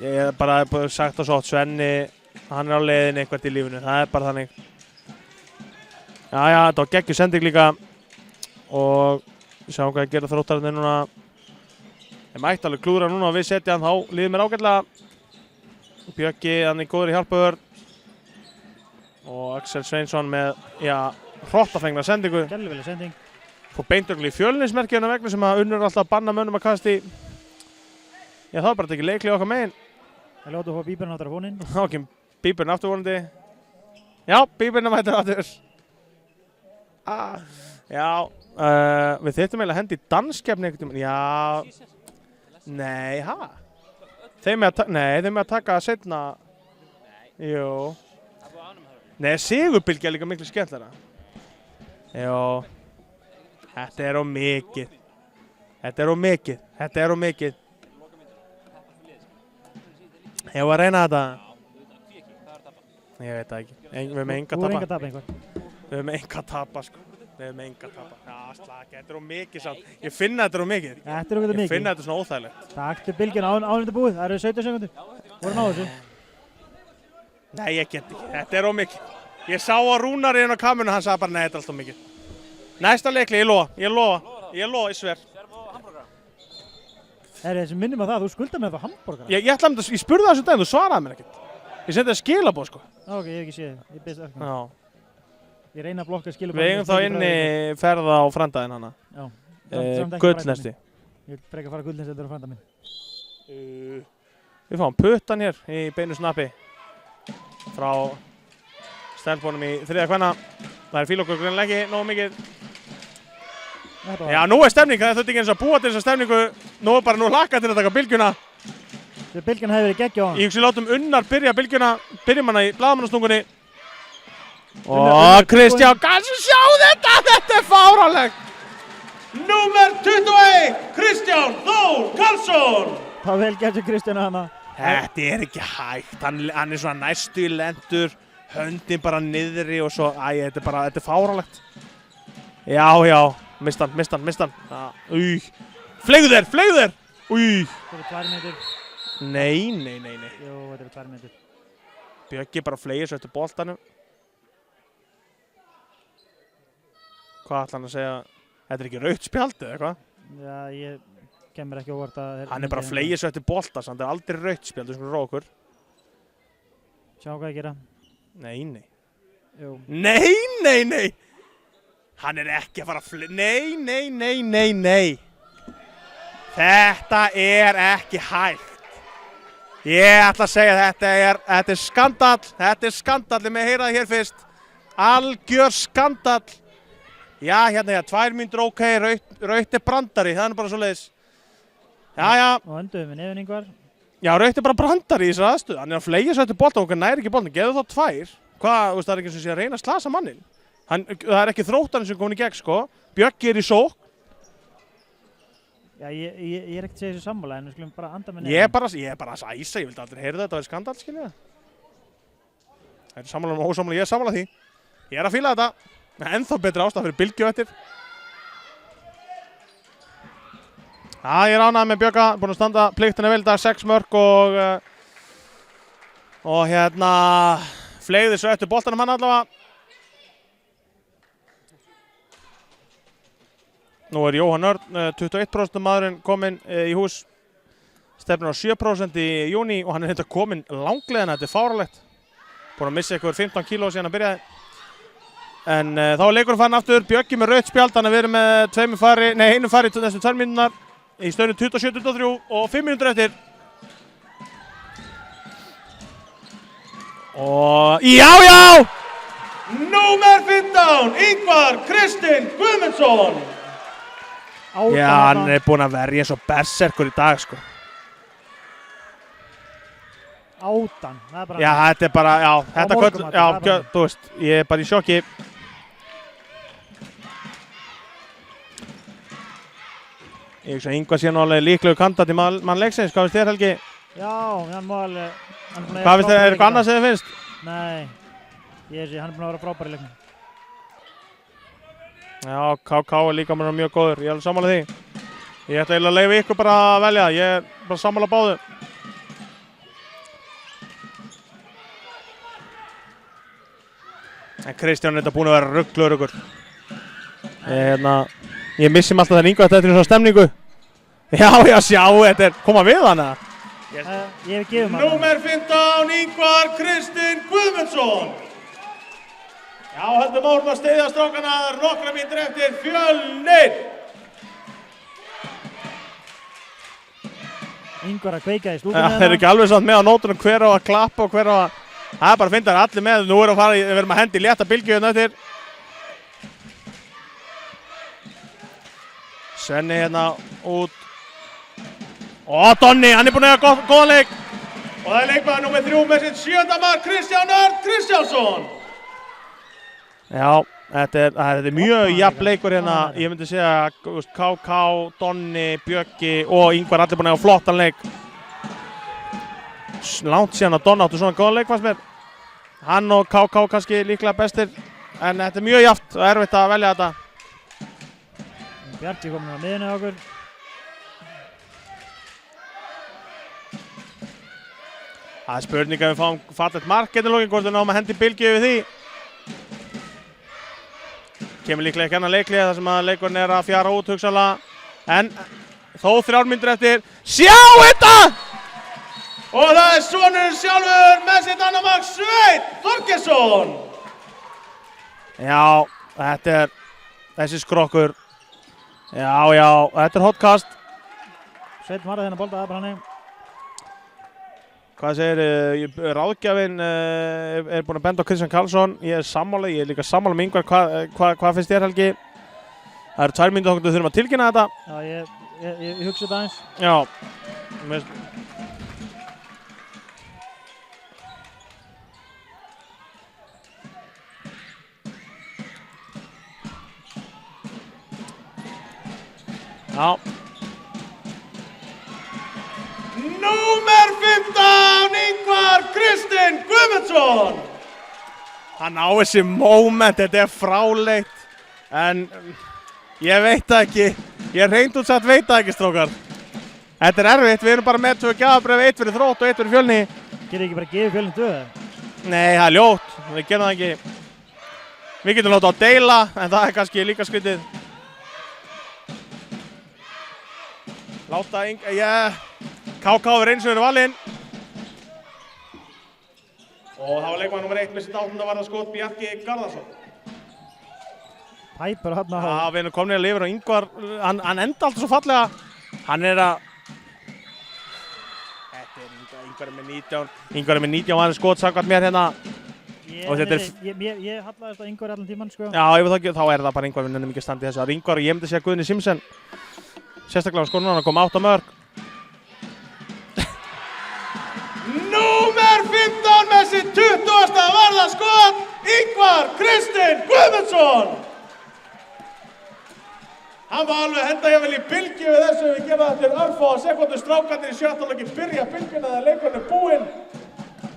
Ég hef bara sagt það svo, Svenni, hann er á leiðinni eitthvað í lífinu, það er bara þannig. Já, þetta var geggjur sending líka og sjáum hvað að gera Þróttararnir núna. Ég mætti alveg klúðra núna og við setja hann, þá líður mér ágætlega. Bjöggi, hann er góður í hjálpöður og Axel Sveinsson með, já, hrottafengna sendingu. Gæluvelega sending. Fór beintörgli í Fjölnismerkjuna vegna sem að unnur alltaf að banna mönnum að kasta í. Já, það var bara ekki leikli okkar megin. Það ljótu að fá Bíberinn áttur á fóninn. Þá kemur Bíberinn aftur vonandi. Já, Bíberinn mættur aftur. Já, við þyrftum eiginlega að hendi í danskeppni einhvern veginn. Já, nei, ha? Þeim með að taka seinna. Jú. Nei, Sigurbylgja er líka miklu skemmtilega. Jú. Þetta er of mikið. Þetta er of mikið. Þetta er of mikið. Ég var að reyna þetta. Ég veit það ekki. Við höfum enga að tapa. Við höfum enga að tapa, sko. Við höfum enga að tapa. Já, slaka. Þetta er of mikið samt. Ég finna þetta er of mikið. Þetta er of mikið. Ég finna þetta svona óþægilegt. Taktu Bylgjuna ánum þetta búið. Það eru 17 sekundur. Voru náðu þessu? Nei, ég get ekki. Þetta er of mikið. Ég sá að Rúnar í hennar kamerunni, hann sagði bara nei, þetta er alltaf mikið. Næsta leikli, ég lofa, ég sver. Þessi minnum að það, þú skuldar með það hamborgara. Ég spurði það þessu daginn, þú svaraði mér ekkert. Ég sendi það skilabóð, sko. Ok, ég hef ekki séð það. Ég beðist eftir. Já. Ég reyna að blokka skilabóð. Við eigum þá inni ferða á Frandæðin hana. Já. Gullnesti. Ég vil freka fara Gullnesti eftir á Franda minn. Við fáum puttan hér í beinu snappi frá stelpunum í þriðja kvenna. Það fíl okkur greinilega ekki nógu mikið. Já, nú er stemning, það þurfti ekki eins að búa til þessa stemningu. Nú er bara hlakka til að taka Bylgjuna. Bylgjan hefur verið geggja á hann. Ég hugsi látum Unnar byrja Bylgjuna, byrjum hana í blaðamannastungunni. Og Kristján Karlsson, sjá þetta er fáránlegt. Númer 21, Kristján Þór Karlsson. Það var vel gert sem Kristján hana. Þetta er ekki hægt, hann er svona næstu í lendur, höndin bara niðri og svo, þetta er fáránlegt. Já, mist hann. Fleygðu þér. Új. Þetta er 2 metur. Nei. Jú, þetta er 2 metur. Bjöggi bara fleygir svo eftir boltanum. Hvað ætla hann að segja? Þetta er ekki rautt spjald eða eitthvað? Já, ég kemur ekki óvart að... Hann er bara fleygir svo eftir bolta, það er aldrei rautt spjald, þú skulum róa okkur. Sjá hvað ég gera. Nei. Jú. Nei. Hann er ekki að fara að Nei. Þetta er ekki hægt. Ég ætla að segja þetta er skandall. Þetta er skandall, ég með heyra það hér fyrst. Algjör skandall. Já, hérna, 2 mínútur ok, rautt er brandari, það er bara svo leiðis. Já. Og önduðum við nefn Ingvar. Já, rautt er bara brandari í þessari aðstöðu. Hann er að fleygja svo eftir boltan og hann næri ekki boltan. Geðu þá 2. Hvað, það er ekki eins og sé að reyna að slasa mannin. Það er ekki Þróttarinn sem komin í gegn, sko. Bjöggi er í sókn. Já, ég ekkert að segja þessu sammála, en við skulum bara anda með Ég er bara að æsa, ég vildi aldrei heyra þetta, það skandal, skilja. Það sammála og ósammála, ég sammála því. Ég að fíla þetta. Ennþá betri ástæða fyrir Bylgju eftir. Ég er ánægður með Bjögga, búinn að standa pliktina vel í dag, 6 mörk og hérna fleygði svo eftir boltanum hann allavega. Nú er Jóhann Örn, 21% maðurinn kominn í hús, stefnir á 7% í júní og hann er hérna kominn langleiðina, þetta er fáralegt. Búinn að missa ykkur 15 kíló síðan að byrjaði. En þá er leikurinn farin aftur, Bjöggi með rautt spjald, þannig að við erum með einu fari til þessu 2 mínúturnar í stöðunni 27-23 og 5 mínútur eftir. Og já! Númer 15, Ingvar Kristinn Guðmundsson. Já, hann er búinn að verja eins og berserkur í dag, sko. Átan, það er bara... Já, þetta er bara, þú veist, ég er bara í sjokki. Ég hugsa að Ingvar sé nú alveg líklegu kandidat í mann leiksins, hvað finnst þér, Helgi? Já, hann má alveg... Hvað finnst þér, er eitthvað annað sem þið finnst? Nei, hann er búinn að vera frábær í leiknum. Já, KK er líka mjög góður, ég er alveg sammála því. Ég ætla eiginlega að leyfa ykkur bara að velja, ég er bara sammála báðu. En Kristján er þetta búinn að vera ruggluður ykkur. Ég missi mig alltaf þegar Ingvar þetta er svona stemningu. Já, sjá, þetta er, koma við hana. Ég hef gefið maður. Númer 15, Ingvar Kristinn Guðmundsson. Já, höldum árum að steyðja strákana, það er nokkra mínútur eftir, Fjölnir. Ingvar að kveika í stúkunni. Þeir eru ekki alveg samt með á nótunum hver á að klappa og hver á að... Það er bara að finna þær allir með, nú við erum að hendi létta Bylgju hérna eftir. Svenni hérna út. Donni, hann er búinn að eiga góðan leik. Og það er leikmaður númer 3 með sitt 7. mark, Kristján Örn Kristjánsson. Já, þetta er mjög jafn leikur hérna. Ég myndi segja KK, Donni, Bjöggi og Ingvar allir búinn að eiga flottan leik. Langt síðan að Donna áttu svona góðan leik fannst mér. Hann og KK kannski líklega bestir. En þetta er mjög jafnt og erfitt að velja þetta. Bjarki komin á miðunni á okkur. Það er spurning að við fáum fallegt mark hérna í lokin, hvort við náum að hendi Bylgju yfir því. Kemur líklega ekki annan leiklið þar sem að leikurinn er að fjara út hugsanlega. En þó 3 mínútur eftir. Sjá þetta! Og það er sonurinn sjálfur með sitt annar mark, Sveinn Þorgeirsson. Já, þetta er þessi skrokkur. Já, þetta er hotkast. Sveinn varði þennan bolta að branni. Hvað segir, ráðgjafinn er búinn að benda á Kristján Karlsson. Ég er sammála, ég er líka sammála með Ingvar. Hvað finnst þér, Helgi? Það eru 2 mínútur þangað við þurfum að tilkynna þetta. Já, ég hugsa þetta aðeins. Já. Já. Númer 15, Ingvar Kristinn Guðmundsson. Hann á þessi moment, þetta er fráleitt. En ég veit það ekki. Ég reynd út satt veit það ekki, strákar. Þetta er erfitt, við erum bara með 2 gjafabréf, 1 fyrir Þrótt og 1 fyrir Fjölni. Getur ekki bara gefið Fjölni 2? Nei, það er ljótt. Við gerum það ekki. Við getum látið á deila, en það er kannski líka skrítið. Láta KK er eins og verið valinn. Og það var leikmaður nummer 1 með sitt 8. varðarskot, Bjarki Garðarsson. Pæpur hann á. Já, við erum komin að lifa og Ingvar, hann enda alltaf svo fallega. Hann er að... Þetta er Ingvar er með 19 varðarskot samkvæmt mér hérna. Ég hallaðist á Ingvar allan tímann, sko. Já, ef það ekki, þá er það bara Ingvar, við nennum ekki að standa í þessu. Það er Ingvar og ég myndi segja Guðni Simsen. Sérstaklega á skorunum, hann kom 8 mörk. Númer 15 með sitt 20. varðarskot, Ingvar Kristinn Guðmundsson. Hann var alveg henda ég vel í bylgju við þessu, við gerum þetta til örfá sekundu, strákarnir í sjötta hálfleik byrja bylgjuna þegar leikurinn er búinn.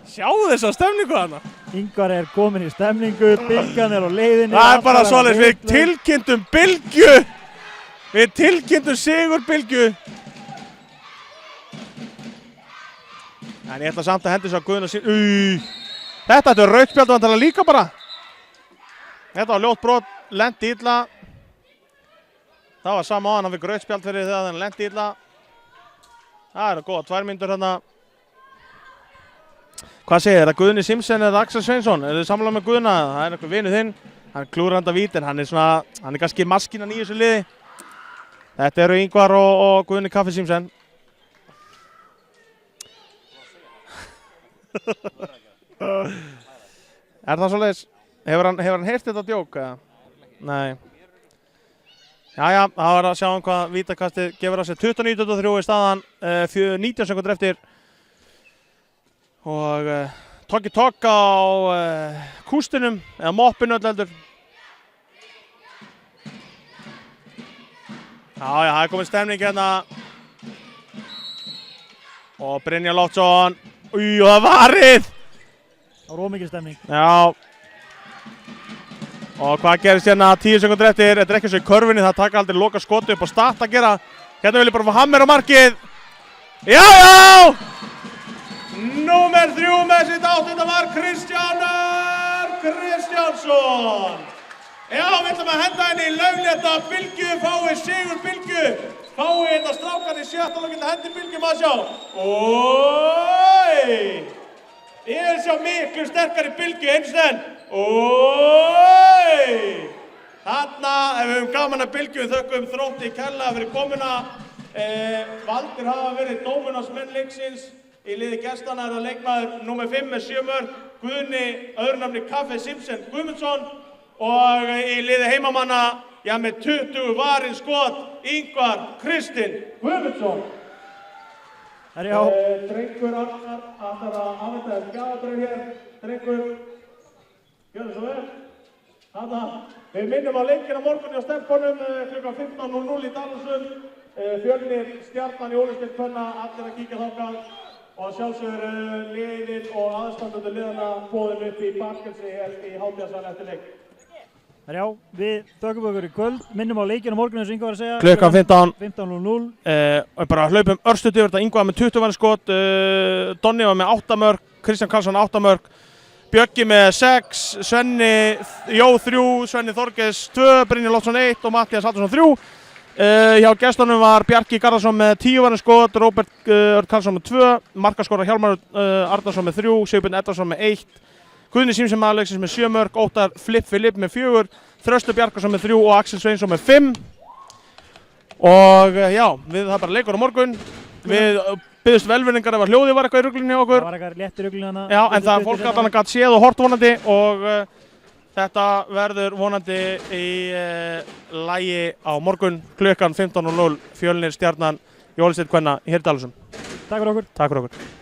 Sjáu þessa stemningu þarna. Ingvar er komin í stemningu, bylgjan er á leiðinni. Það er bara svoleiðis, við tilkynntum bylgju. Við tilkynntum sigur bylgju. En ég ætla samt að hendi svo að Guðna sín. Þetta er rautt spjald og hann tala líka bara. Þetta var ljótt brot, lendi illa. Það var sama á hann fikk rautt spjald fyrir þegar hann lendi illa. Það eru góða 2 mínútur hérna. Hvað segir þér, Guðni Simsen eða Axel Sveinsson? Er þið sammála með Guðna? Það er eitthvað vinur þinn. Hann klúrar handa vít en hann er kannski maskínan í þessu liði. Þetta eru Ingvar og Guðni Kaffi Simsen. Er það svoleiðis? Hefur hann heyrt þetta djók? Nei. Jæja, það var að sjá hvað vítakastið gefur að sér 29-23 í staðan, 19 sekundur eftir. Og Tokki á kústinum, eða moppinu öll heldur. Já, það er komin stemning hérna. Og Brynjar Loftsson. Og það er varið! Það var ómikil stemning. Já. Og hvað gerist hérna 10 sekundur eftir? Þetta er ekki svo í körfunni, það taka aldrei loka skotu upp á Start að gera. Hérna vil ég bara fá hammer á markið. Já! Númer 3 með sitt 8. mark, Kristján Kristjánsson. Já, við ætlum að henda henni í lauglétta bylgju, fáið sigur bylgju. Fáið þetta strákarnir í sjötta og geta hendi bylgju maður sjá. Ég vil sjá miklu sterkari bylgju eins enn. Þarna, ef við höfum gaman að bylgju, þökkum Þrótti kærlega fyrir komuna. Valdir hafa verið dómunarsmenn leiksins. Í liði gestana er það leikmaður númer 5 með 7 mörk, Guðni, öðru nafni Kaffi Simsen Guðmundsson. Og í liði heimamanna, já með 20 varinn skot, Ingvar Kristinn Guðmundsson. Drengur Arnar ætlar að afhenda þér gjafabrauð hér. Drengur, gjörðu svo vel. Þarna, við minnum á leikinn á morgunni á Stefnkonum klukkan 15:00 í Dalhúsum. Fjölnir, Stjarnan í Ólisteitt kvenna, allir að kíkja þangað. Og sjálfsögur liðið og aðstandandi liðana boðin upp í Barkelsi hér í hátíðarsal eftir leik. Já, við þökkum okkur í kvöld, minnum á leikinn á morgunni eins og Ingvar var að segja. Klukkan 15:00. Bara hlaupum örstuð yfir þetta, Ingvar með 20 varinn skot, Donni var með 8 mörk, Kristján Karlsson 8 mörk, Bjöggi með 6, Svenni Jó 3, Svenni Þorges 2, Brynjar Loftsson 1 og Matthías Halldórsson 3. Hjá gestunum var Bjarki Garðarsson með 10 varinn skot, Róbert Örn Karlsson með 2, markaskora Hjálmar Arnarsson með 3, Sigurbjörn Edvarsson með 1, Guðni Simsen maður leiksins með 7 mörk, Óttar Filip með 4, Þröstur Bjarkarsson með 3 og Axel Sveinsson með 5. Og já, það er bara leikur á morgun. Við byggðust velvirðingar ef hljóðið var eitthvað í ruglunni hjá okkur. Það var eitthvað létt í ruglunni hana. Já, en það er fólk allan að gæta séð og hort vonandi og þetta verður vonandi í lagi á morgun klukkan 15:00 Fjölnir Stjarnan í Ólisteitt kvenna í Dalhúsum. Takk fyrir okkur. Takk fyrir okkur.